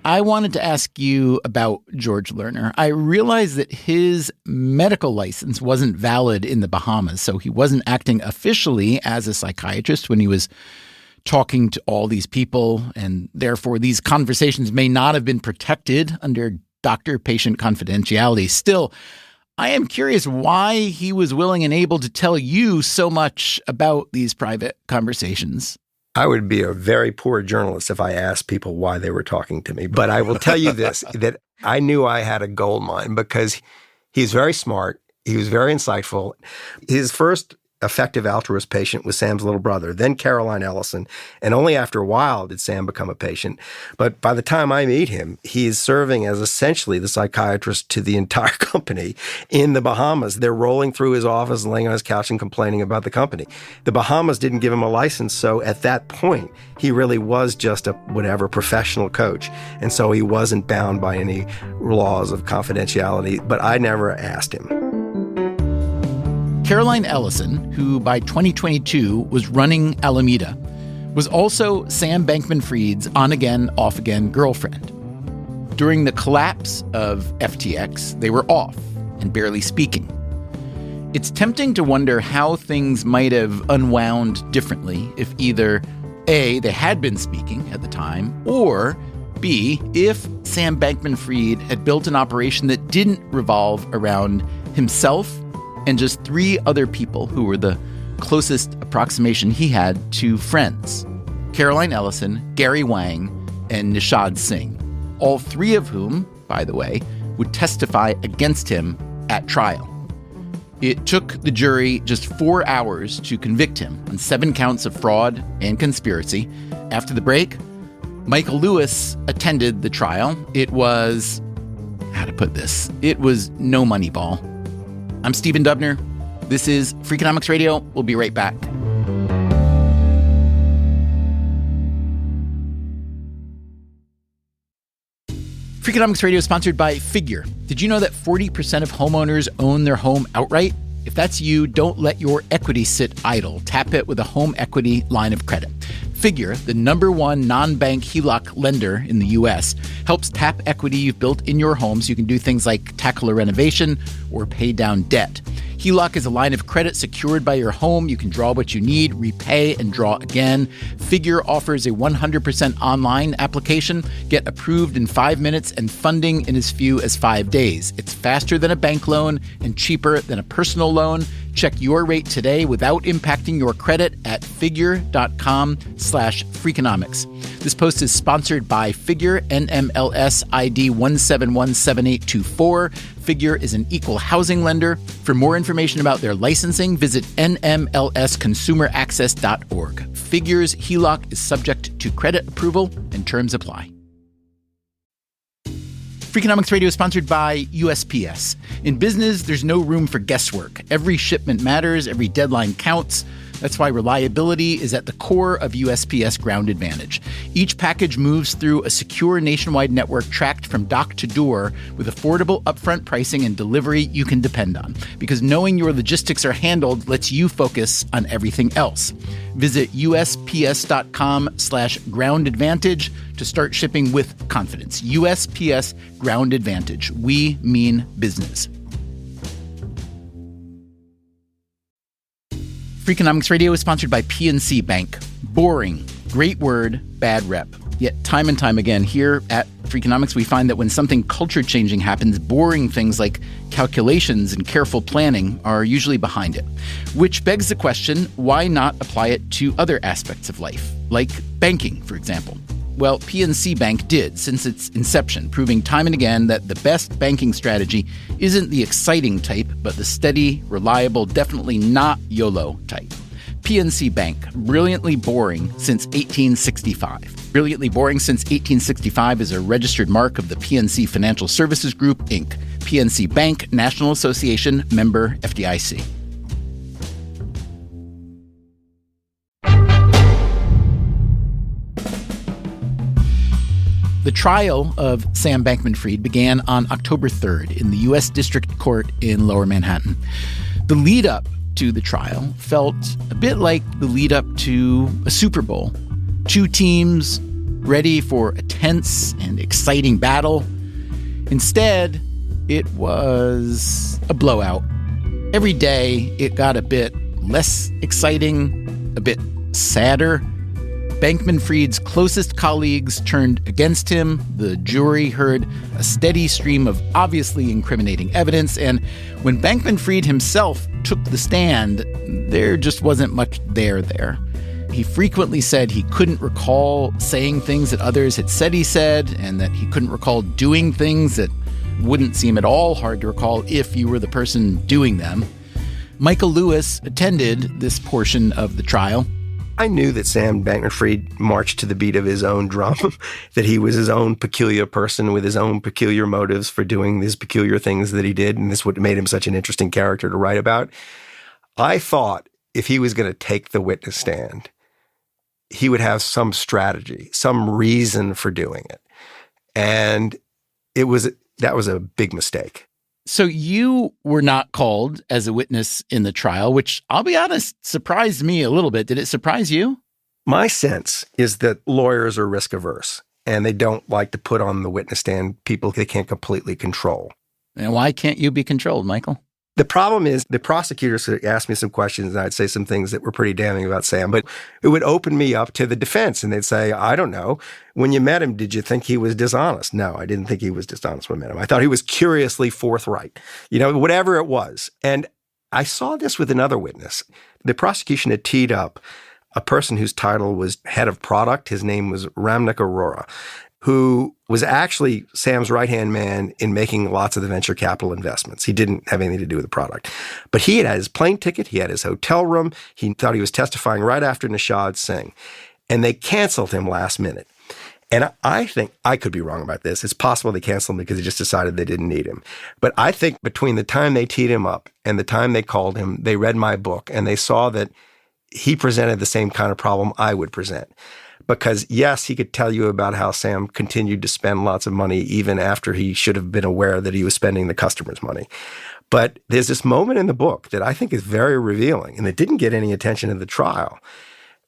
I wanted to ask you about George Lerner. I realized that his medical license wasn't valid in the Bahamas, so he wasn't acting officially as a psychiatrist when he was talking to all these people, and therefore these conversations may not have been protected under doctor-patient confidentiality. Still, I am curious why he was willing and able to tell you so much about these private conversations. I would be a very poor journalist if I asked people why they were talking to me. But I will tell you this, that I knew I had a gold mine because he's very smart. He was very insightful. His first effective altruist patient was Sam's little brother, then Caroline Ellison. And only after a while did Sam become a patient. But by the time I meet him, he is serving as essentially the psychiatrist to the entire company in the Bahamas. They're rolling through his office, laying on his couch and complaining about the company. The Bahamas didn't give him a license, so at that point, he really was just a professional coach. And so he wasn't bound by any laws of confidentiality, but I never asked him. Caroline Ellison, who by 2022 was running Alameda, was also Sam Bankman-Fried's on-again, off-again girlfriend. During the collapse of FTX, they were off and barely speaking. It's tempting to wonder how things might have unwound differently if either A, they had been speaking at the time, or B, if Sam Bankman-Fried had built an operation that didn't revolve around himself and just 3 other people who were the closest approximation he had to friends: Caroline Ellison, Gary Wang, and Nishad Singh, all 3 of whom, by the way, would testify against him at trial. It took the jury just 4 hours to convict him on 7 counts of fraud and conspiracy. After the break, Michael Lewis attended the trial. It was, how to put this, it was no money ball. I'm Stephen Dubner. This is Freakonomics Radio. We'll be right back. Freakonomics Radio is sponsored by Figure. Did you know that 40% of homeowners own their home outright? If that's you, don't let your equity sit idle. Tap it with a home equity line of credit. Figure, the #1 non-bank HELOC lender in the U.S., helps tap equity you've built in your home so you can do things like tackle a renovation or pay down debt. HELOC is a line of credit secured by your home. You can draw what you need, repay, and draw again. Figure offers a 100% online application. Get approved in 5 minutes and funding in as few as 5 days. It's faster than a bank loan and cheaper than a personal loan. Check your rate today without impacting your credit at figure.com/Freakonomics. This post is sponsored by Figure, NMLS ID 1717824. Figure is an equal housing lender. For more information about their licensing, visit nmlsconsumeraccess.org. Figure's HELOC is subject to credit approval and terms apply. Freakonomics Radio is sponsored by USPS. In business, there's no room for guesswork. Every shipment matters, every deadline counts. That's why reliability is at the core of USPS Ground Advantage. Each package moves through a secure nationwide network tracked from dock to door with affordable upfront pricing and delivery you can depend on. Because knowing your logistics are handled lets you focus on everything else. Visit USPS.com/Ground Advantage to start shipping with confidence. USPS Ground Advantage. We mean business. Freakonomics Radio is sponsored by PNC Bank. Boring, great word, bad rep. Yet time and time again here at Freakonomics, we find that when something culture-changing happens, boring things like calculations and careful planning are usually behind it. Which begs the question, why not apply it to other aspects of life, like banking, for example? Well, PNC Bank did since its inception, proving time and again that the best banking strategy isn't the exciting type, but the steady, reliable, definitely not YOLO type. PNC Bank, brilliantly boring since 1865. Brilliantly boring since 1865 is a registered mark of the PNC Financial Services Group, Inc. PNC Bank, National Association, member FDIC. The trial of Sam Bankman-Fried began on October 3rd in the U.S. District Court in Lower Manhattan. The lead-up to the trial felt a bit like the lead-up to a Super Bowl. 2 teams ready for a tense and exciting battle. Instead, it was a blowout. Every day, it got a bit less exciting, a bit sadder. Bankman-Fried's closest colleagues turned against him. The jury heard a steady stream of obviously incriminating evidence. And when Bankman-Fried himself took the stand, there just wasn't much there. He frequently said he couldn't recall saying things that others had said he said, and that he couldn't recall doing things that wouldn't seem at all hard to recall if you were the person doing them. Michael Lewis attended this portion of the trial. I knew that Sam Bankman-Fried marched to the beat of his own drum, that he was his own peculiar person with his own peculiar motives for doing these peculiar things that he did, and this would made him such an interesting character to write about. I thought if he was going to take the witness stand, he would have some strategy, some reason for doing it. And that was a big mistake. So you were not called as a witness in the trial, which, I'll be honest, surprised me a little bit. Did it surprise you? My sense is that lawyers are risk averse, and they don't like to put on the witness stand people they can't completely control. And why can't you be controlled, Michael? The problem is the prosecutors would ask me some questions, and I'd say some things that were pretty damning about Sam, but it would open me up to the defense, and they'd say, I don't know, when you met him, did you think he was dishonest? No, I didn't think he was dishonest when I met him. I thought he was curiously forthright, whatever it was. And I saw this with another witness. The prosecution had teed up a person whose title was head of product. His name was Ramnik Arora, who was actually Sam's right-hand man in making lots of the venture capital investments. He didn't have anything to do with the product. But he had his plane ticket. He had his hotel room. He thought he was testifying right after Nishad Singh. And they canceled him last minute. And I think, I could be wrong about this, it's possible they canceled him because they just decided they didn't need him. But I think between the time they teed him up and the time they called him, they read my book and they saw that he presented the same kind of problem I would present. Because yes, he could tell you about how Sam continued to spend lots of money even after he should have been aware that he was spending the customer's money. But there's this moment in the book that I think is very revealing, and it didn't get any attention in the trial.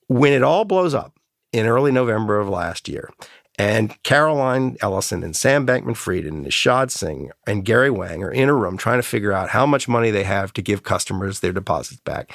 When it all blows up in early November of last year, and Caroline Ellison and Sam Bankman-Fried and Nishad Singh and Gary Wang are in a room trying to figure out how much money they have to give customers their deposits back.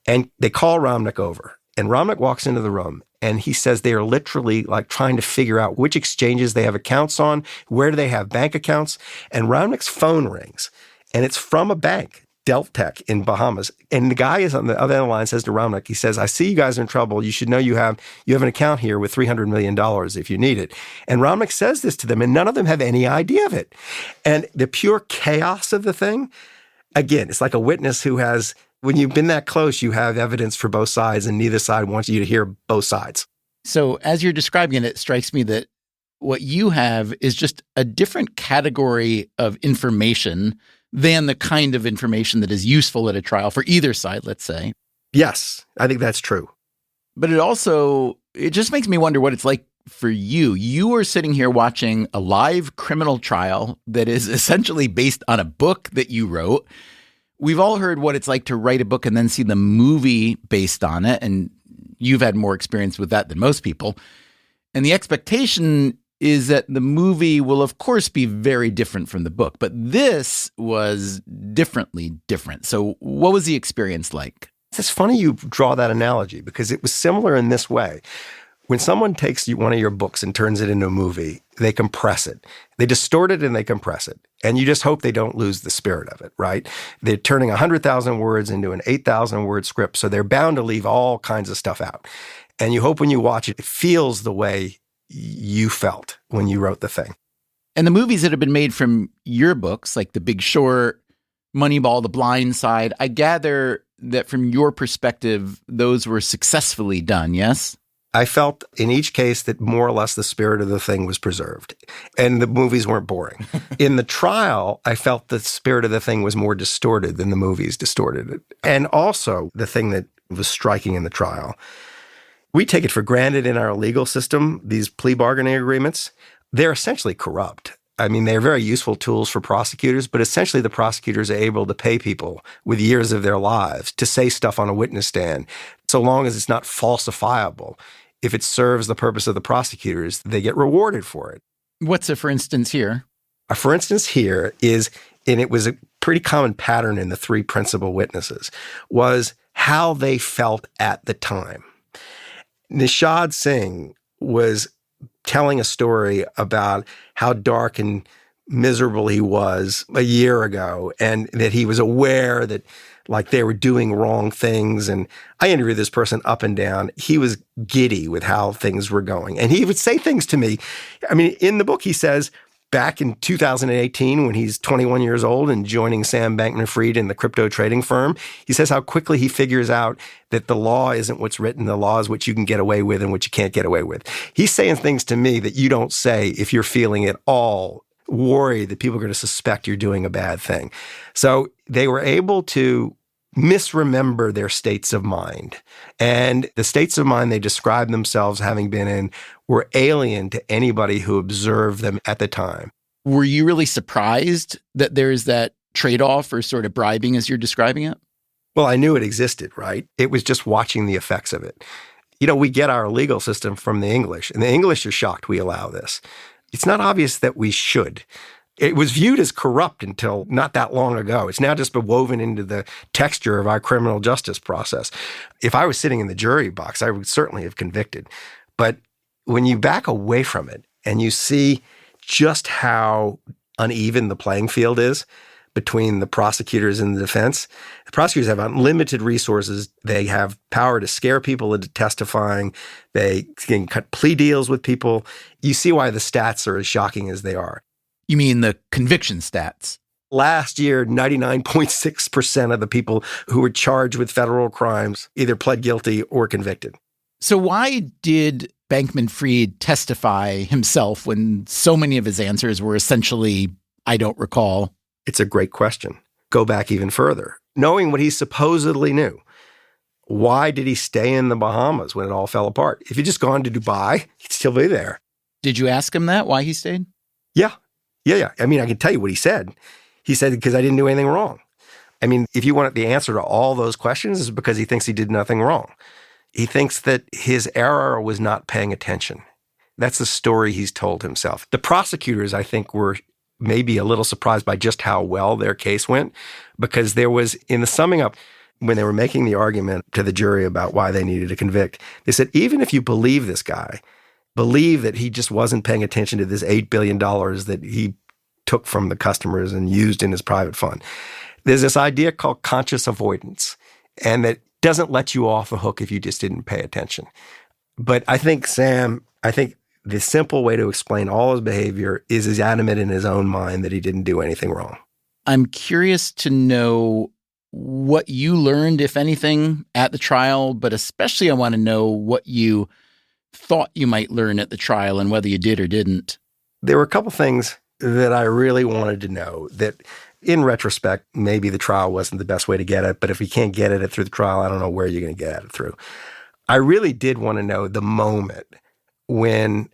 And they call Ramnik over, and Ramnik walks into the room. And he says they are literally like trying to figure out which exchanges they have accounts on, where do they have bank accounts. And Ramnik's phone rings, and it's from a bank, Deltec in Bahamas. And the guy is on the other end of the line, says to Ramnik, he says, I see you guys are in trouble. You should know you have an account here with $300 million if you need it. And Ramnik says this to them, and none of them have any idea of it. And the pure chaos of the thing, again, it's like a witness who has... When you've been that close, you have evidence for both sides, and neither side wants you to hear both sides. So as you're describing it, it strikes me that what you have is just a different category of information than the kind of information that is useful at a trial for either side, let's say. Yes, I think that's true. But it just makes me wonder what it's like for you. You are sitting here watching a live criminal trial that is essentially based on a book that you wrote. We've all heard what it's like to write a book and then see the movie based on it, and you've had more experience with that than most people. And the expectation is that the movie will, of course, be very different from the book, but this was differently different. So what was the experience like? It's funny you draw that analogy because it was similar in this way. When someone takes one of your books and turns it into a movie, they compress it. They distort it and they compress it. And you just hope they don't lose the spirit of it, right? They're turning 100,000 words into an 8,000 word script, so they're bound to leave all kinds of stuff out. And you hope when you watch it, it feels the way you felt when you wrote the thing. And the movies that have been made from your books, like The Big Short, Moneyball, The Blind Side, I gather that from your perspective, those were successfully done, yes? I felt in each case that more or less the spirit of the thing was preserved and the movies weren't boring. In the trial, I felt the spirit of the thing was more distorted than the movies distorted it. And also the thing that was striking in the trial, we take it for granted in our legal system, these plea bargaining agreements, they're essentially corrupt. I mean, they're very useful tools for prosecutors, but essentially the prosecutors are able to pay people with years of their lives to say stuff on a witness stand, so long as it's not falsifiable. If it serves the purpose of the prosecutors, they get rewarded for it. What's a for instance here? A for instance here is, and it was a pretty common pattern in the three principal witnesses, was how they felt at the time. Nishad Singh was telling a story about how dark and miserable he was a year ago, and that he was aware that like they were doing wrong things. And I interviewed this person up and down. He was giddy with how things were going. And he would say things to me. I mean, in the book, he says back in 2018, when he's 21 years old and joining Sam Bankman-Fried in the crypto trading firm, he says how quickly he figures out that the law isn't what's written. The law is what you can get away with and what you can't get away with. He's saying things to me that you don't say if you're feeling at all worried that people are going to suspect you're doing a bad thing. So they were able to misremember their states of mind. And the states of mind they described themselves having been in were alien to anybody who observed them at the time. Were you really surprised that there's that trade-off or sort of bribing as you're describing it? Well, I knew it existed, right? It was just watching the effects of it. You know, we get our legal system from the English, and the English are shocked we allow this. It's not obvious that we should. It was viewed as corrupt until not that long ago. It's now just been woven into the texture of our criminal justice process. If I was sitting in the jury box, I would certainly have convicted. But when you back away from it and you see just how uneven the playing field is between the prosecutors and the defense, the prosecutors have unlimited resources. They have power to scare people into testifying. They can cut plea deals with people. You see why the stats are as shocking as they are. You mean the conviction stats? Last year, 99.6% of the people who were charged with federal crimes either pled guilty or convicted. So why did Bankman-Fried testify himself when so many of his answers were essentially, I don't recall? It's a great question. Go back even further. Knowing what he supposedly knew, why did he stay in the Bahamas when it all fell apart? If he'd just gone to Dubai, he'd still be there. Did you ask him that, why he stayed? Yeah. I mean, I can tell you what he said. He said, because I didn't do anything wrong. I mean, if you want the answer to all those questions, it's because he thinks he did nothing wrong. He thinks that his error was not paying attention. That's the story he's told himself. The prosecutors, I think, were maybe a little surprised by just how well their case went, because there was, in the summing up, when they were making the argument to the jury about why they needed to convict, they said, even if you believe this guy, believe that he just wasn't paying attention to this $8 billion that he took from the customers and used in his private fund. There's this idea called conscious avoidance, and that doesn't let you off the hook if you just didn't pay attention. But I think the simple way to explain all his behavior is he's adamant in his own mind that he didn't do anything wrong. I'm curious to know what you learned, if anything, at the trial, but especially I want to know what you thought you might learn at the trial and whether you did or didn't. There were a couple things that I really wanted to know that, in retrospect, maybe the trial wasn't the best way to get it, but if you can't get at it through the trial, I don't know where you're going to get at it through. I really did want to know the moment when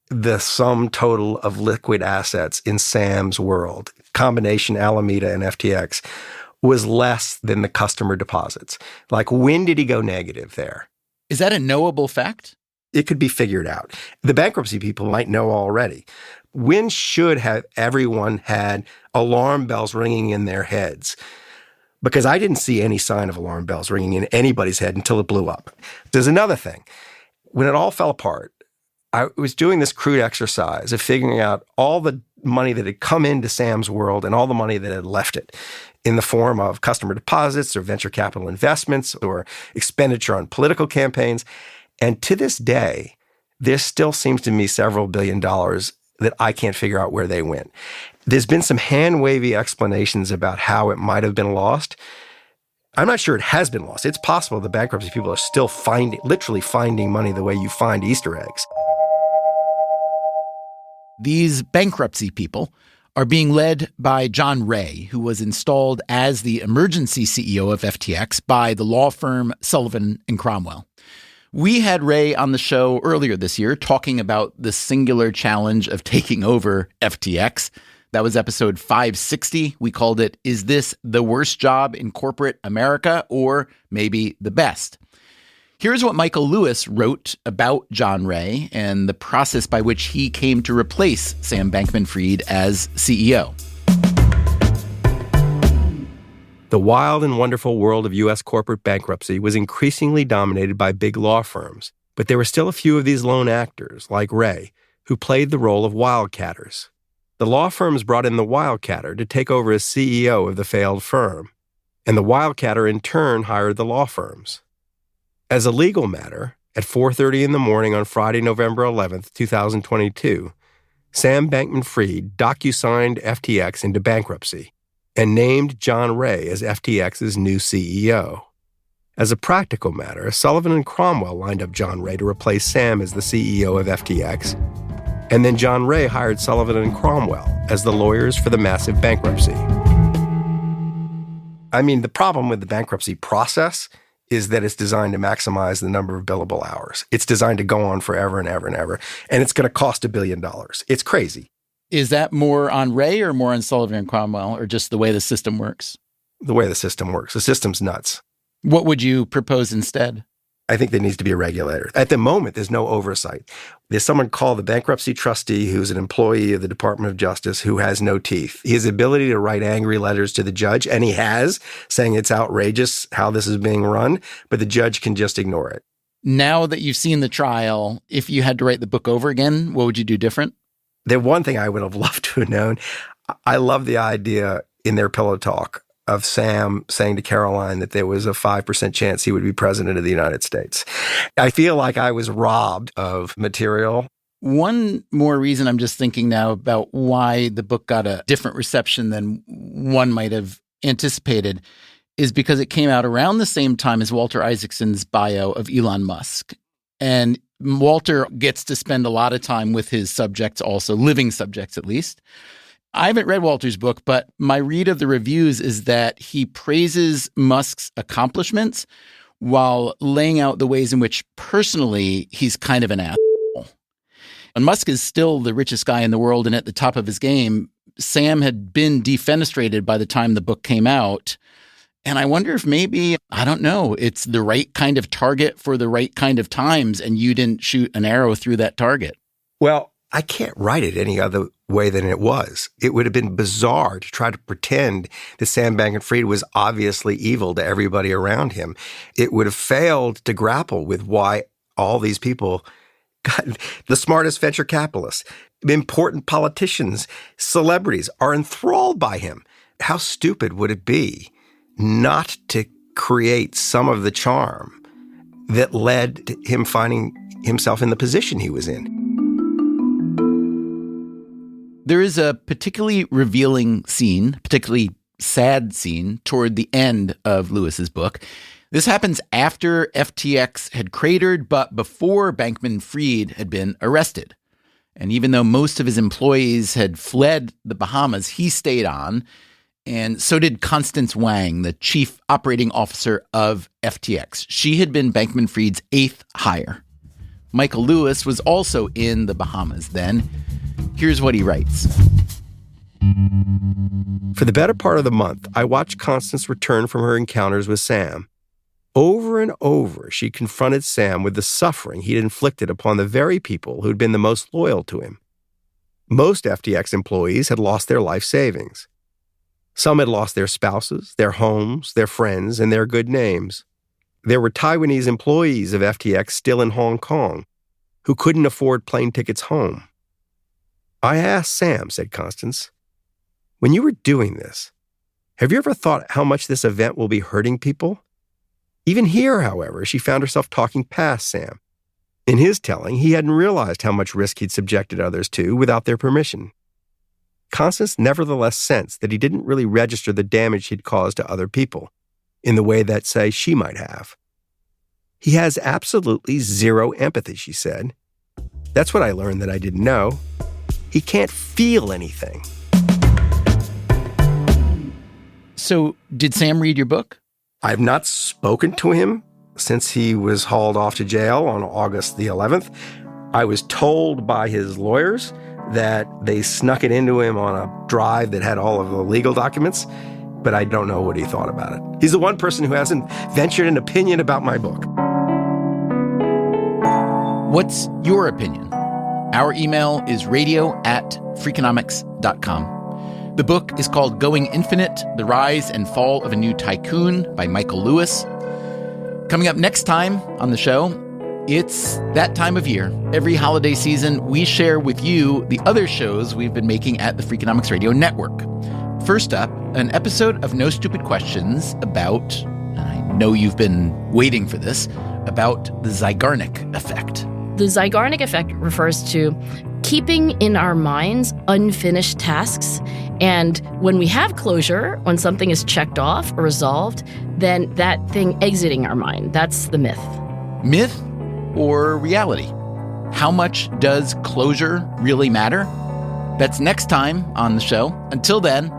the sum total of liquid assets in Sam's world, combination Alameda and FTX, was less than the customer deposits. Like, when did he go negative there? Is that a knowable fact? It could be figured out. The bankruptcy people might know already. When should have everyone had alarm bells ringing in their heads? Because I didn't see any sign of alarm bells ringing in anybody's head until it blew up. There's another thing. When it all fell apart, I was doing this crude exercise of figuring out all the money that had come into Sam's world and all the money that had left it in the form of customer deposits or venture capital investments or expenditure on political campaigns. And to this day, there still seems to me several $billion that I can't figure out where they went. There's been some hand-wavy explanations about how it might have been lost. I'm not sure it has been lost. It's possible the bankruptcy people are still literally finding money the way you find Easter eggs. These bankruptcy people are being led by John Ray, who was installed as the emergency CEO of FTX by the law firm Sullivan & Cromwell. We had Ray on the show earlier this year talking about the singular challenge of taking over FTX. That was episode 560. We called it, Is This the Worst Job in Corporate America or maybe the best? Here's what Michael Lewis wrote about John Ray and the process by which he came to replace Sam Bankman-Fried as CEO. The wild and wonderful world of U.S. corporate bankruptcy was increasingly dominated by big law firms. But there were still a few of these lone actors, like Ray, who played the role of wildcatters. The law firms brought in the wildcatter to take over as CEO of the failed firm, and the wildcatter in turn hired the law firms. As a legal matter, at 4:30 in the morning on Friday, November 11th, 2022, Sam Bankman-Fried docu-signed FTX into bankruptcy and named John Ray as FTX's new CEO. As a practical matter, Sullivan and Cromwell lined up John Ray to replace Sam as the CEO of FTX, and then John Ray hired Sullivan and Cromwell as the lawyers for the massive bankruptcy. I mean, the problem with the bankruptcy process is that it's designed to maximize the number of billable hours. It's designed to go on forever and ever and ever, and it's going to cost $1 billion. It's crazy. Is that more on Ray or more on Sullivan and Cromwell, or just the way the system works? The way the system works. The system's nuts. What would you propose instead? I think there needs to be a regulator. At the moment, there's no oversight. There's someone called the bankruptcy trustee who's an employee of the Department of Justice who has no teeth. His ability to write angry letters to the judge, and he has, saying it's outrageous how this is being run, but the judge can just ignore it. Now that you've seen the trial, if you had to write the book over again, what would you do different? The one thing I would have loved to have known, I love the idea in their pillow talk of Sam saying to Caroline that there was a 5% chance he would be president of the United States. I feel like I was robbed of material. One more reason I'm just thinking now about why the book got a different reception than one might have anticipated is because it came out around the same time as Walter Isaacson's bio of Elon Musk. And Walter gets to spend a lot of time with his subjects, also living subjects at least. I haven't read Walter's book, but my read of the reviews is that he praises Musk's accomplishments while laying out the ways in which personally he's kind of an asshole. And Musk is still the richest guy in the world and at the top of his game. Sam had been defenestrated by the time the book came out. And I wonder if maybe, I don't know, it's the right kind of target for the right kind of times and you didn't shoot an arrow through that target. Well, I can't write it any other way than it was. It would have been bizarre to try to pretend that Sam Bankman-Fried was obviously evil to everybody around him. It would have failed to grapple with why all these people, the smartest venture capitalists, important politicians, celebrities are enthralled by him. How stupid would it be not to create some of the charm that led to him finding himself in the position he was in? There is a particularly revealing scene, particularly sad scene, toward the end of Lewis's book. This happens after FTX had cratered, but before Bankman-Fried had been arrested. And even though most of his employees had fled the Bahamas, he stayed on. And so did Constance Wang, the chief operating officer of FTX. She had been Bankman-Fried's 8th hire. Michael Lewis was also in the Bahamas then. Here's what he writes. For the better part of the month, I watched Constance return from her encounters with Sam. Over and over, she confronted Sam with the suffering he'd inflicted upon the very people who'd been the most loyal to him. Most FTX employees had lost their life savings. Some had lost their spouses, their homes, their friends, and their good names. There were Taiwanese employees of FTX still in Hong Kong who couldn't afford plane tickets home. I asked Sam, said Constance, when you were doing this, have you ever thought how much this event will be hurting people? Even here, however, she found herself talking past Sam. In his telling, he hadn't realized how much risk he'd subjected others to without their permission. Constance nevertheless sensed that he didn't really register the damage he'd caused to other people in the way that, say, she might have. He has absolutely zero empathy, she said. That's what I learned that I didn't know. He can't feel anything. So did Sam read your book? I've not spoken to him since he was hauled off to jail on August the 11th. I was told by his lawyers that they snuck it into him on a drive that had all of the legal documents, but I don't know what he thought about it. He's the one person who hasn't ventured an opinion about my book. What's your opinion? Our email is radio@freakonomics.com. The book is called Going Infinite, The Rise and Fall of a New Tycoon by Michael Lewis. Coming up next time on the show, It's that time of year. Every holiday season, we share with you the other shows we've been making at the Freakonomics Radio Network. First up, an episode of No Stupid Questions about, and I know you've been waiting for this, about the Zeigarnik effect. The Zeigarnik effect refers to keeping in our minds unfinished tasks. And when we have closure, when something is checked off or resolved, then that thing exiting our mind. That's the myth. Myth or reality? How much does closure really matter? That's next time on the show. Until then,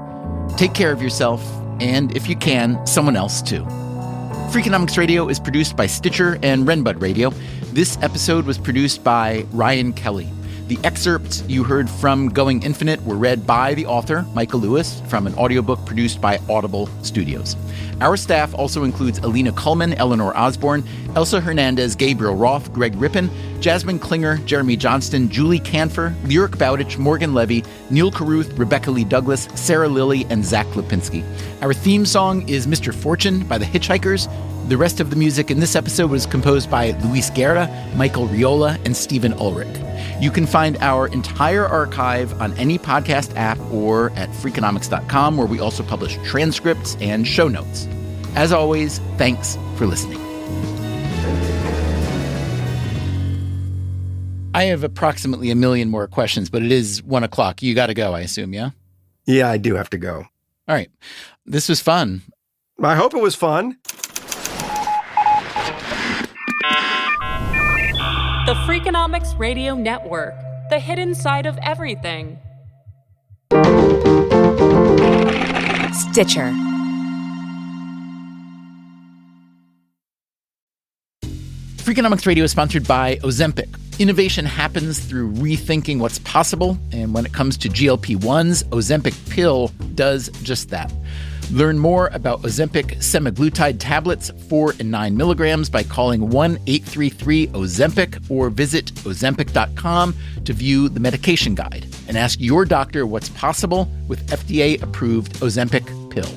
take care of yourself, and if you can, someone else too. Freakonomics Radio is produced by Stitcher and Renbud Radio. This episode was produced by Ryan Kelly. The excerpts you heard from Going Infinite were read by the author, Michael Lewis, from an audiobook produced by Audible Studios. Our staff also includes Alina Kuhlman, Eleanor Osborne, Elsa Hernandez, Gabriel Roth, Greg Rippin, Jasmine Klinger, Jeremy Johnston, Julie Canfer, Lyric Bowditch, Morgan Levy, Neil Carruth, Rebecca Lee Douglas, Sarah Lilly, and Zach Lipinski. Our theme song is Mr. Fortune by the Hitchhikers. The rest of the music in this episode was composed by Luis Guerra, Michael Riola, and Stephen Ulrich. You can find our entire archive on any podcast app or at Freakonomics.com, where we also publish transcripts and show notes. As always, thanks for listening. I have approximately 1 million more questions, but it is 1 o'clock. You got to go, I assume, yeah? Yeah, I do have to go. All right. This was fun. I hope it was fun. The Freakonomics Radio Network, the hidden side of everything. Stitcher. Freakonomics Radio is sponsored by Ozempic. Innovation happens through rethinking what's possible, and when it comes to GLP-1s, Ozempic pill does just that. Learn more about Ozempic semaglutide tablets, 4 and 9 milligrams, by calling 1-833-OZEMPIC or visit Ozempic.com to view the medication guide and ask your doctor what's possible with FDA-approved Ozempic pill.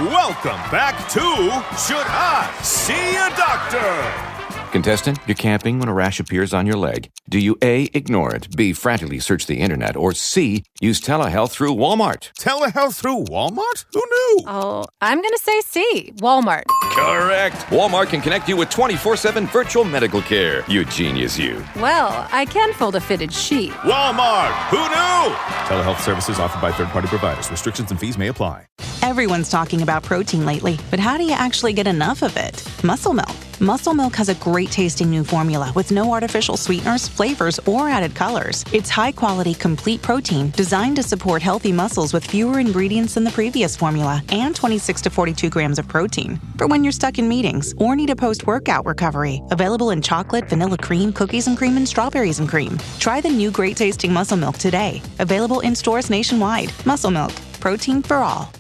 Welcome back to Should I See a Doctor? Contestant, you're camping when a rash appears on your leg. Do you A, ignore it, B, frantically search the internet, or C, use telehealth through Walmart? Telehealth through Walmart? Who knew? Oh, I'm going to say C, Walmart. Correct. Walmart can connect you with 24/7 virtual medical care. You genius, you. Well, I can fold a fitted sheet. Walmart. Who knew? Telehealth services offered by third-party providers. Restrictions and fees may apply. Everyone's talking about protein lately, but how do you actually get enough of it? Muscle Milk. Muscle Milk has a great-tasting new formula with no artificial sweeteners, flavors, or added colors. It's high-quality, complete protein designed to support healthy muscles with fewer ingredients than the previous formula and 26 to 42 grams of protein. For when you're stuck in meetings or need a post-workout recovery. Available in chocolate, vanilla cream, cookies and cream, and strawberries and cream. Try the new great-tasting Muscle Milk today. Available in stores nationwide. Muscle Milk. Protein for all.